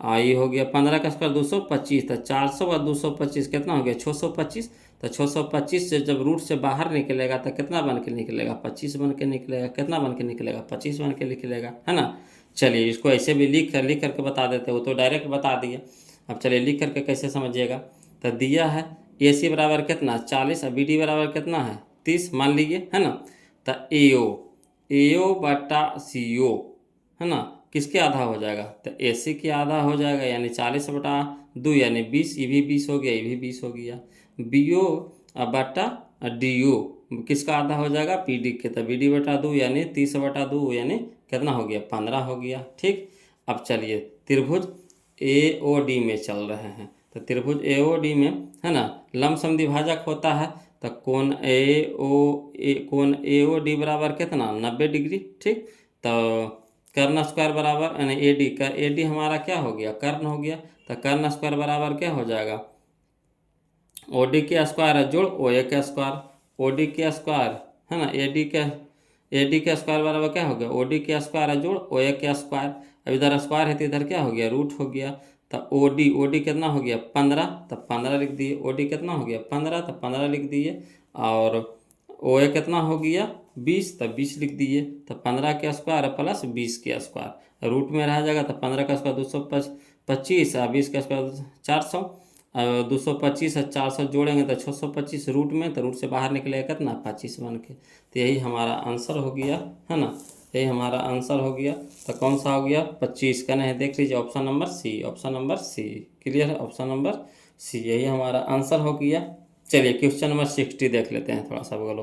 ये हो गया 15 का स्क्वायर 225, तो 400 और 225 कितना हो गया 625। तो 625 से जब रूट से बाहर निकलेगा तो कितना बन के निकलेगा 25 बन के निकलेगा। कितना बन के निकलेगा 25 बन के निकलेगा, है ना। चलिए इसको ऐसे भी लिख करके बता देते, वो तो डायरेक्ट बता दिए। अब चलिए लिख करके कैसे समझिएगा। तो दिया है AC बराबर कितना 40 और BD बराबर कितना है 30 मान लीजिए, है ना। तो AO बटा CO, है ना, किसके आधा हो जाएगा, तो AC के आधा हो जाएगा, यानी 40/2 यानी 20, ये भी 20 हो गया, ये भी 20 हो गया। BO बटा DO किसका आधा हो जाएगा PD के, तो BD/2 यानी 30/2 यानी कितना हो गया 15 हो गया। ठीक, अब चलिए त्रिभुज AOD में चल रहे हैं। तो त्रिभुज AOD में, है ना, लमसम द्विभाजक होता है। तो कोण AOD बराबर कितना 90 डिग्री। ठीक, तो कर्ण स्क्वायर बराबर यानी AD हमारा क्या हो गया कर्ण हो गया। तो कर्ण स्क्वायर बराबर क्या हो जाएगा OD के स्क्वायर है जोड़ OA के स्क्वायर, OD के स्क्वायर, है ना, AD के स्क्वायर बराबर क्या हो गया OD के स्क्वायर है जोड़ OA के स्क्वायर। अब इधर स्क्वायर है तो इधर क्या हो गया रूट हो गया। तो OD कितना हो गया 15, तो 15 लिख दिए। OD कितना हो गया 15, तो 15 लिख दिए। और OA कितना हो गया 20, तो 20 लिख दिए। तो 15 के स्क्वायर प्लस 20 के स्क्वायर, रूट में रह जाएगा। तो 15 का स्क्वायर 225 और 20 का स्क्वायर 400, 225 और 400 जोड़ेंगे तो 625 रूट में, तो रूट से बाहर निकलेगा कितना 25 बन के। तो यही हमारा आंसर हो गया, है ना, यही हमारा आंसर हो गया। तो कौन सा हो गया 25 का नहीं, देख लीजिए option number C, option number C clear है, ऑप्शन नंबर C यही हमारा आंसर हो गया। चलिए क्वेश्चन नंबर 60 देख लेते हैं, थोड़ा सा बोलो।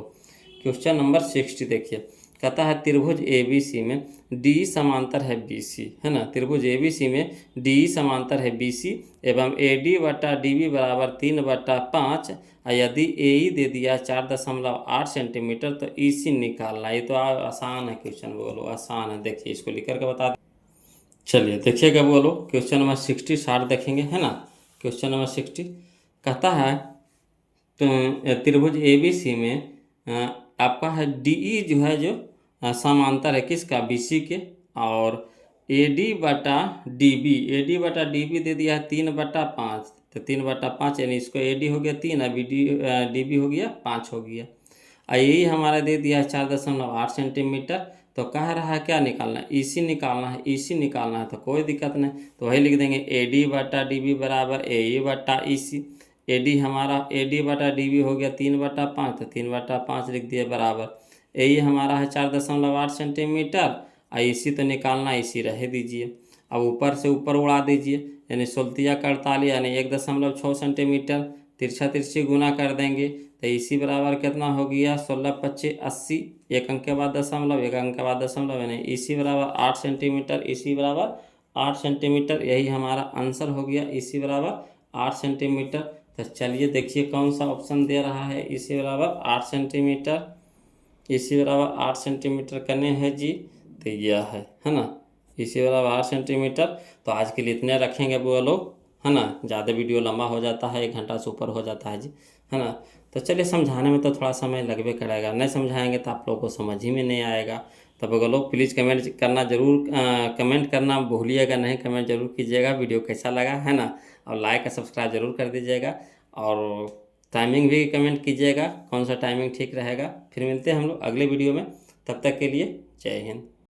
क्वेश्चन नंबर 60 देखिए, कहता है त्रिभुज ABC में DE समांतर है BC, है ना। त्रिभुज ABC में DE समांतर है BC एवं AD बटा DB बराबर 3/5, यदि AE दे दिया 4.8 सेंटीमीटर तो EC निकालना। ये तो आसान है क्वेश्चन, बोलो आसान है। देखिए इसको लिख करके बता। चलिए देखिएगा, बोलो क्वेश्चन नंबर 60 60 देखेंगे, है ना। क्वेश्चन नंबर 60 कहता है तो त्रिभुज ABC में आपका है DE जो है जो समांतर है किसका BC के, और AD बटा DB दे दिया है 3/5, तो 3/5 यानी इसको AD हो गया 3 और DB हो गया 5 हो गया। और यही हमारा दे दिया है 4.8 सेंटीमीटर। तो कह रहा है क्या निकालना है EC निकालना है, EC निकालना है। तो कोई दिक्कत नहीं, तो वही लिख देंगे AD बटा DB बराबर AE बटा EC। AD बटा DB हो गया 3/5, तो 3/5 लिख दिए बराबर। AE हमारा है 4.8 सेंटीमीटर, और EC तो निकालना, EC रह दीजिए। अब ऊपर से ऊपर उड़ा दीजिए, यानी 16 का 48 यानी 1.6 सेंटीमीटर, तिरछा तिरछी गुना कर देंगे। तो EC बराबर कितना हो गया 16 25 80, एक अंक के बाद दशमलव, एक अंक के बाद दशमलव, यानी EC बराबर 8 सेंटीमीटर। EC बराबर 8 सेंटीमीटर, यही हमारा आंसर हो गया, EC बराबर 8 सेंटीमीटर। तो चलिए देखिए कौन सा ऑप्शन दे रहा है EC बराबर 8 सेंटीमीटर। EC बराबर 8 सेंटीमीटर करने हैं जी, तो यह है ना, EC बराबर 8 सेंटीमीटर। तो आज के लिए इतने रखेंगे वो लोग, है ना, ज़्यादा वीडियो लंबा हो जाता है, 1 घंटा से ऊपर हो जाता है जी, है ना। तो चलिए समझाने में तो थोड़ा समय लगभग करेगा, नहीं समझाएंगे तो आप लोगों को समझ ही में नहीं आएगा। तो वो लोग प्लीज़ कमेंट करना जरूर, कमेंट करना भूलिएगा नहीं, कमेंट जरूर कीजिएगा वीडियो कैसा लगा, है ना। और लाइक और सब्सक्राइब जरूर कर दीजिएगा, और टाइमिंग भी कमेंट कीजिएगा कौन सा टाइमिंग ठीक रहेगा। फिर मिलते हैं हम लोग अगले वीडियो में, तब तक के लिए जय हिंद।